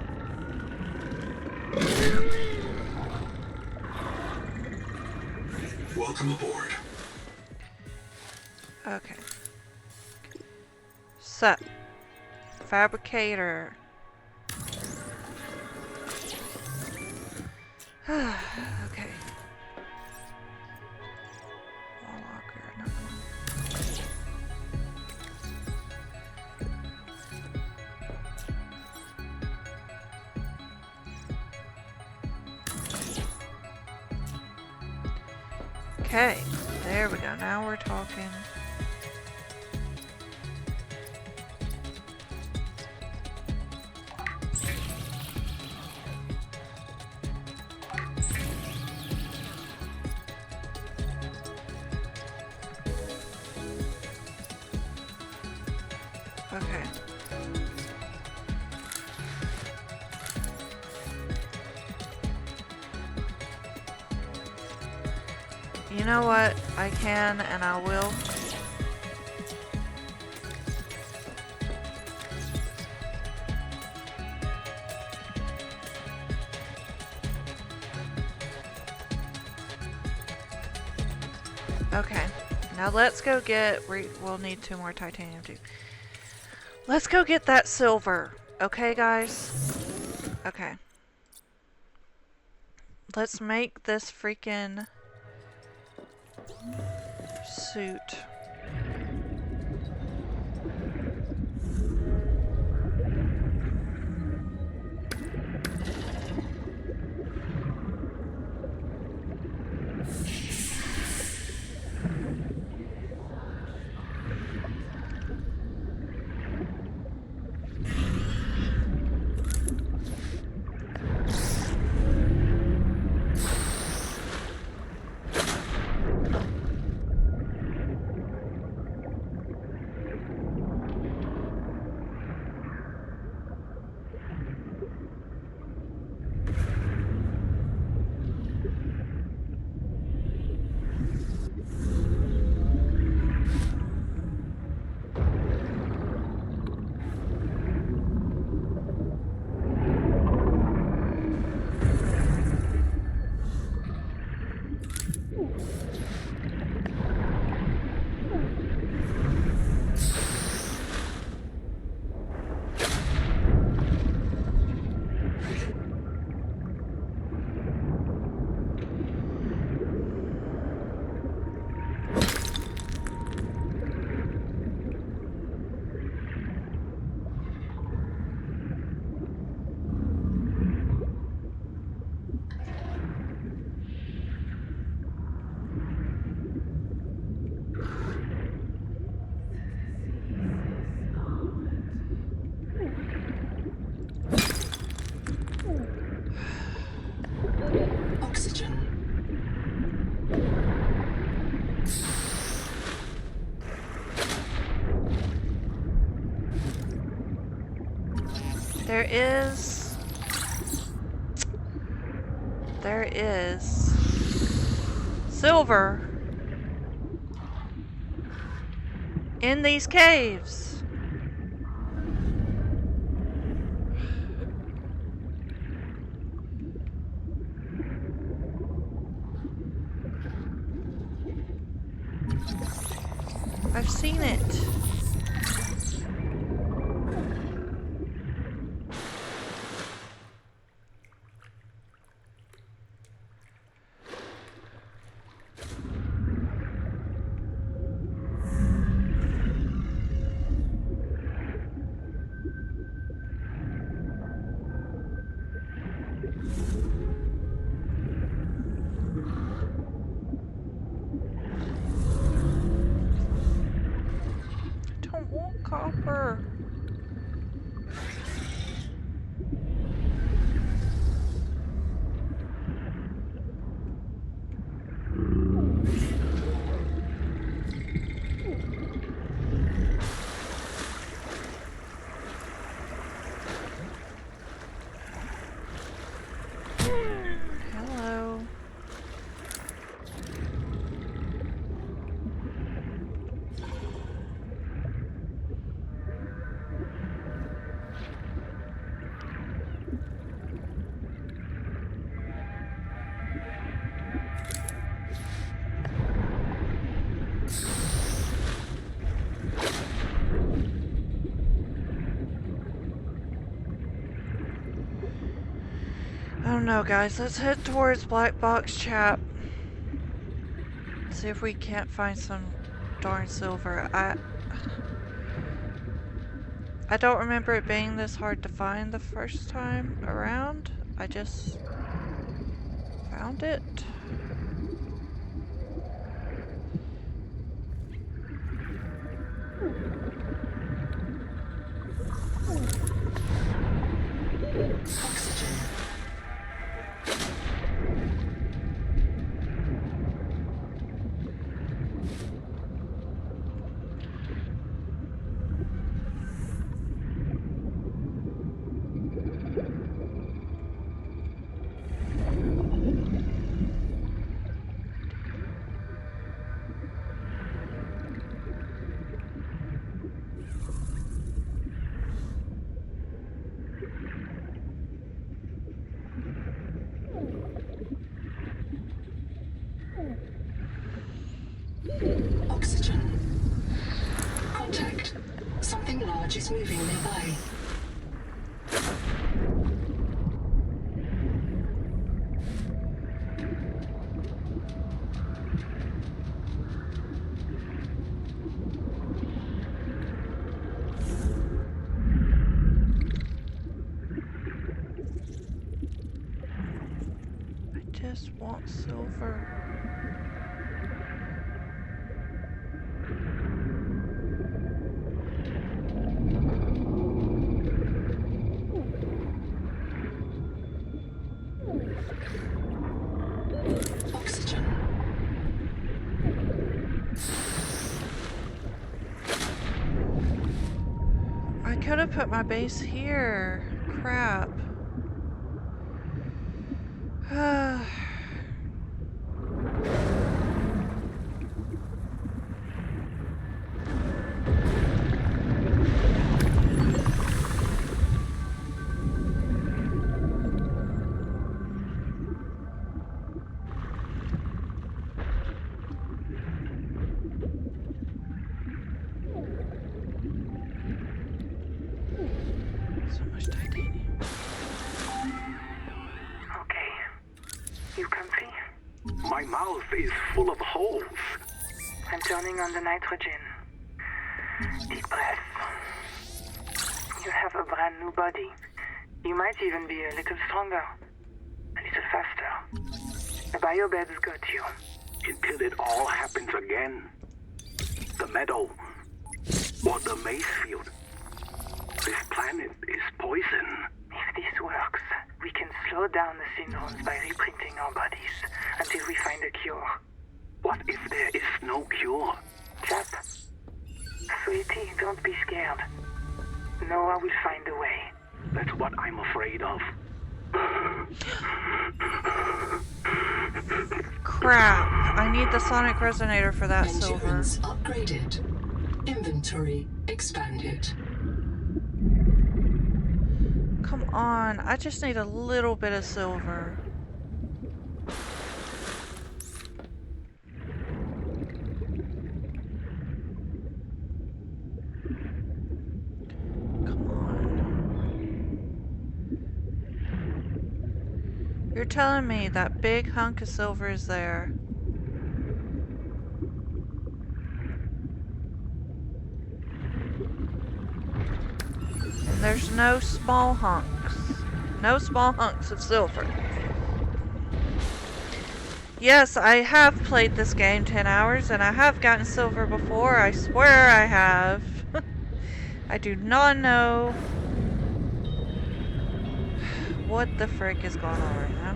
Welcome aboard. Okay. So, fabricator. Okay. Wall locker, another one. Okay, there we go. Now we're talking. Okay. You know what? I can and I will. Okay. Now let's go get... We'll need 2 more titanium too. Let's go get that silver. Okay, guys? Okay. Let's make this freaking... suit. There is silver in these caves. I've seen it. I don't want copper. Hello. I don't know, guys. Let's head towards Black Box Chap. See if we can't find some darn silver. I don't remember it being this hard to find the first time around. I just found it. Oxygen. Oxygen. Contact. Something large is moving nearby. I just want silver. Oxygen. I could have put my base here. Crap. So much titanium. Okay. You comfy? My mouth is full of holes. I'm turning on the nitrogen. Deep breath. You have a brand new body. You might even be a little stronger. A little faster. The biobeds got you. Until it all happens again. The meadow. Or the maize field. This planet is poison. If this works, we can slow down the syndromes by reprinting our bodies until we find a cure. What if there is no cure? Chap. Sweetie, don't be scared. Noah will find a way. That's what I'm afraid of. Crap. I need the sonic resonator for that silver. Endurance upgraded. Inventory expanded. Come on. I just need a little bit of silver. Come on. You're telling me that big hunk of silver is there. And there's no small hunks. No small hunks of silver. Yes, I have played this game 10 hours and I have gotten silver before. I swear I have. I do not know what the frick is going on right now.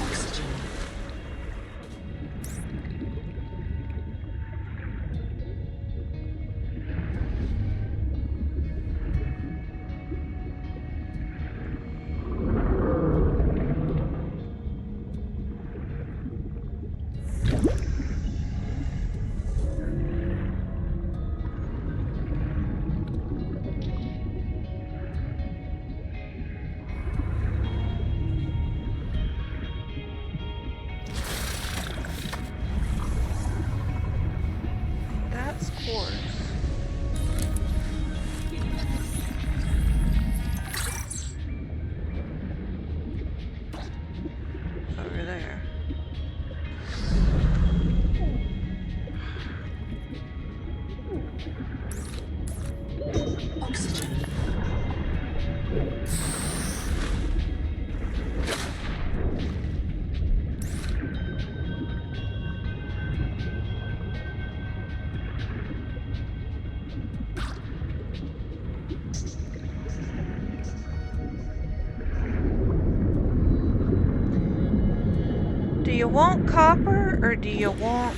Oxygen. That's quartz. Over there. Oxygen. Do you want copper or do you want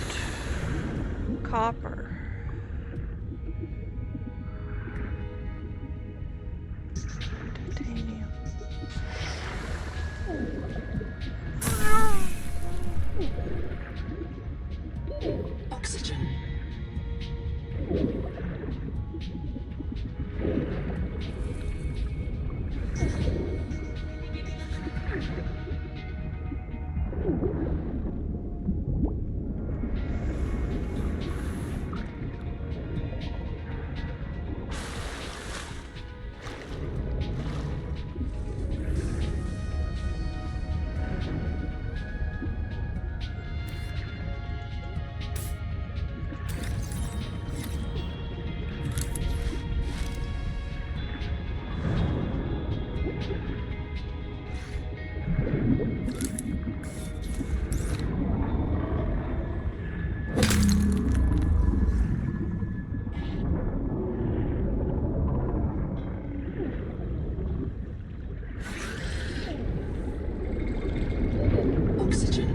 copper? Titanium. Oxygen. Oxygen.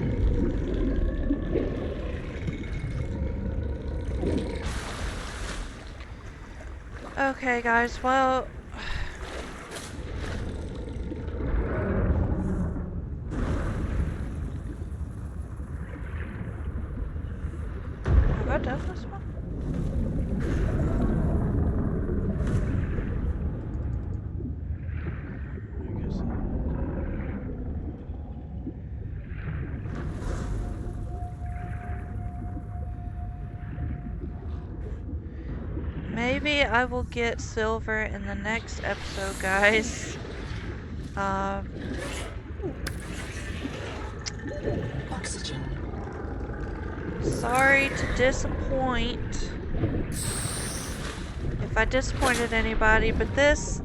Okay, guys, well... Have I done this one? I guess maybe I will get silver in the next episode, guys. Oxygen. Sorry to disappoint. If I disappointed anybody, but this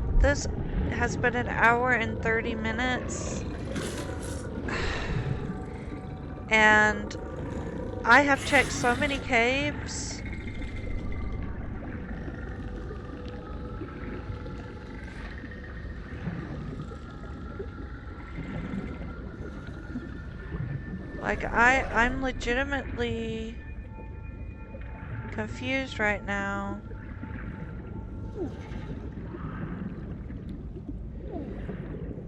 has been an hour and 30 minutes. And I have checked so many caves. Like, I'm legitimately confused right now.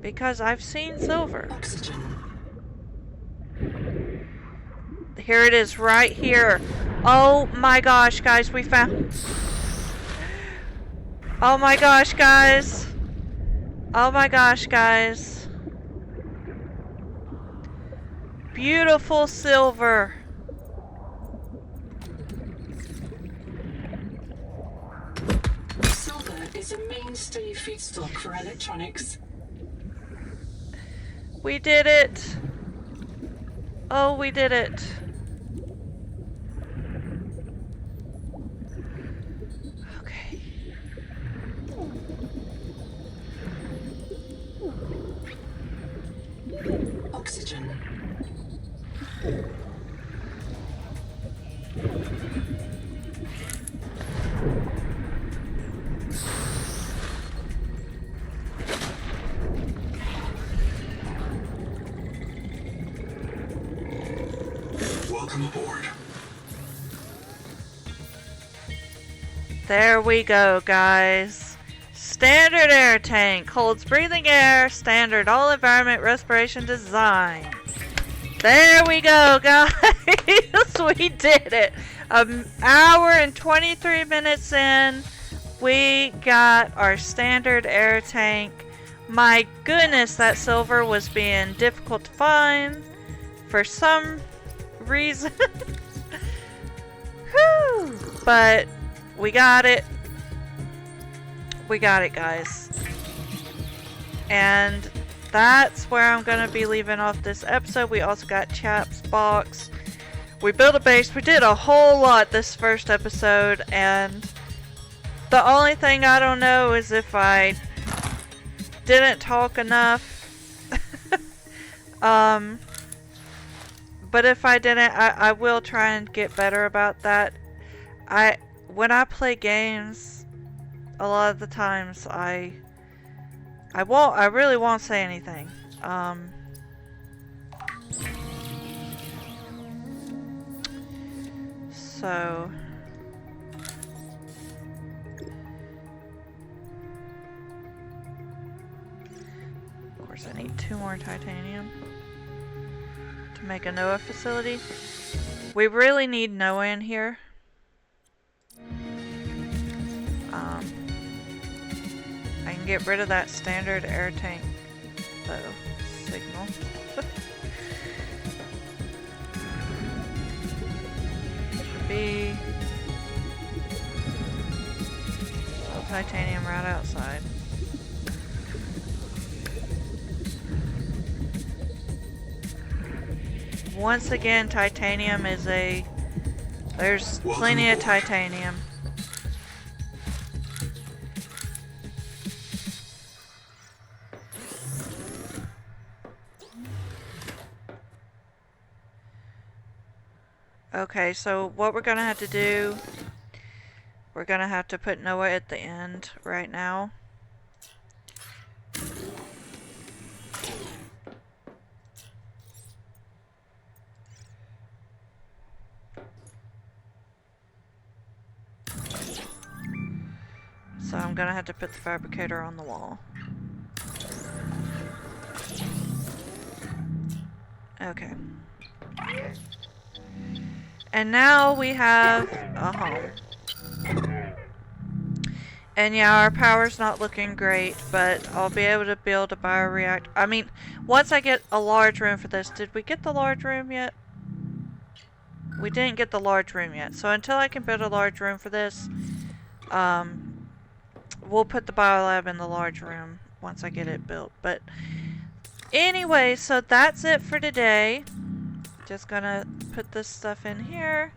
Because I've seen silver. Oxygen. Here it is, right here. Oh my gosh, guys, we found... Oh my gosh, guys. Oh my gosh, guys. Beautiful silver. Silver is a mainstay feedstock for electronics. We did it. Oh, we did it. Okay. Oxygen. Welcome aboard. There we go, guys. Standard air tank holds breathing air, standard all environment respiration design. There we go, guys. We did it. An hour and 23 minutes in, we got our standard air tank. My goodness, that silver was being difficult to find for some reason. Whew. But we got it. We got it, guys. And that's where I'm gonna be leaving off this episode. We also got Chap's box. We built a base. We did a whole lot this first episode, and the only thing I don't know is if I didn't talk enough. But if I didn't, I will try and get better about that. When I play games, a lot of the times I really won't say anything. So of course I need 2 more titanium to make a NOAA facility. We really need NOAA in here. I can get rid of that standard air tank, though, signal. Should be titanium right outside. Once again, titanium is there's plenty of titanium. Okay, so what we're gonna have to do, we're gonna have to put NOAA at the end right now. So I'm gonna have to put the fabricator on the wall. Okay. And now we have a home. And yeah, our power's not looking great, but I'll be able to build a bioreactor. I mean, once I get a large room for this, did we get the large room yet? We didn't get the large room yet. So until I can build a large room for this, we'll put the biolab in the large room once I get it built. But anyway, so that's it for today. Just gonna put this stuff in here.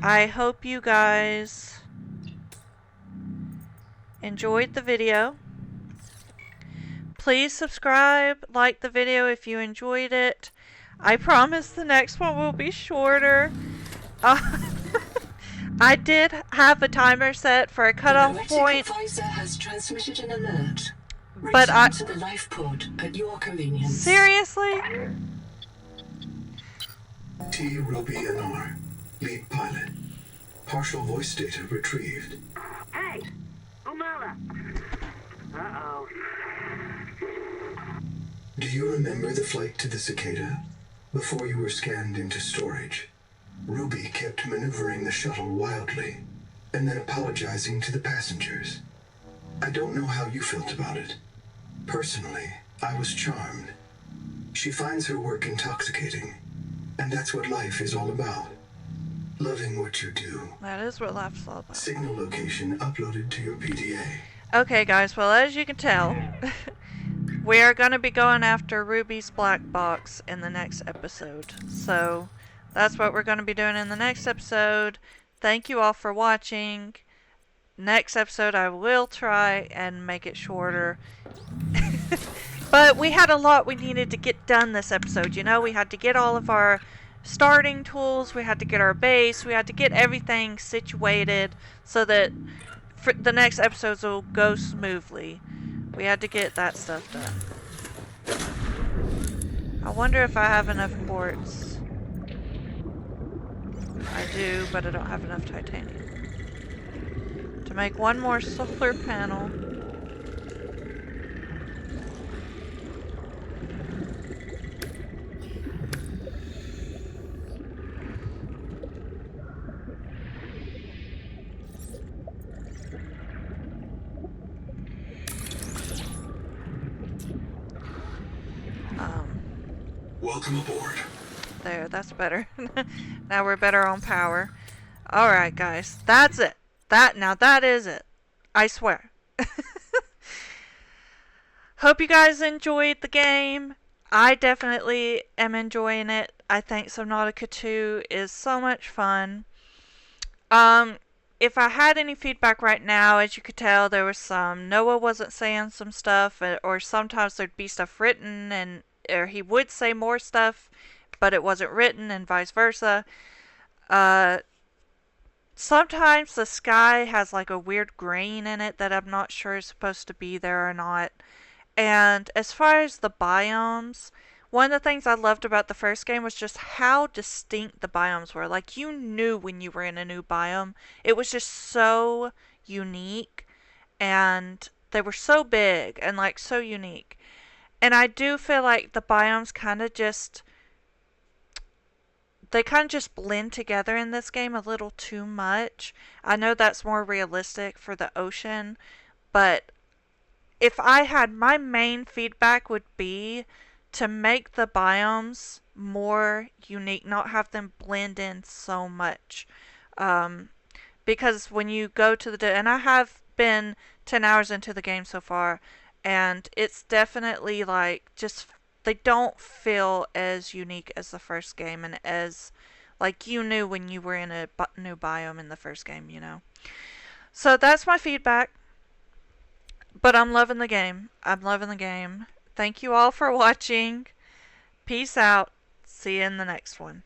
I hope you guys enjoyed the video. Please subscribe, like the video if you enjoyed it. I promise the next one will be shorter. Uh, I did have a timer set for a The cutoff Noetic point, advisor has transmitted an alert. but Return to the life pod at your convenience. seriously? T. Ruby Anar, lead pilot. Partial voice data retrieved. Hey! Umala! Uh-oh. Do you remember the flight to the cicada? Before you were scanned into storage, Ruby kept maneuvering the shuttle wildly, and then apologizing to the passengers. I don't know how you felt about it. Personally, I was charmed. She finds her work intoxicating, and that's what life is all about. Loving what you do. That is what life's all about. Signal location uploaded to your PDA. Okay, guys, well, as you can tell, we are going to be going after Ruby's black box in the next episode. So, that's what we're going to be doing in the next episode. Thank you all for watching. Next episode, I will try and make it shorter. But we had a lot we needed to get done this episode. You know, we had to get all of our starting tools, we had to get our base, we had to get everything situated so that for the next episodes will go smoothly. We had to get that stuff done. I wonder if I have enough quartz. I do, but I don't have enough titanium. To make one more solar panel. Welcome aboard. There, that's better. Now we're better on power. Alright, guys. That's it. That is it. I swear. Hope you guys enjoyed the game. I definitely am enjoying it. I think Subnautica 2 is so much fun. If I had any feedback right now, as you could tell, there was some. Noah wasn't saying some stuff, or sometimes there'd be stuff written, or he would say more stuff, but it wasn't written, and vice versa. Sometimes the sky has like a weird grain in it that I'm not sure is supposed to be there or not. And as far as the biomes, one of the things I loved about the first game was just how distinct the biomes were. Like, you knew when you were in a new biome. It was just so unique, and they were so big and like so unique. And I do feel like the biomes kind of just blend together in this game a little too much. I know that's more realistic for the ocean, but if I had, my main feedback would be to make the biomes more unique, not have them blend in so much. Because when you go to and I have been 10 hours into the game so far, and it's definitely like just, they don't feel as unique as the first game, and as like you knew when you were in a new biome in the first game, you know. So that's my feedback. But I'm loving the game. I'm loving the game. Thank you all for watching. Peace out. See you in the next one.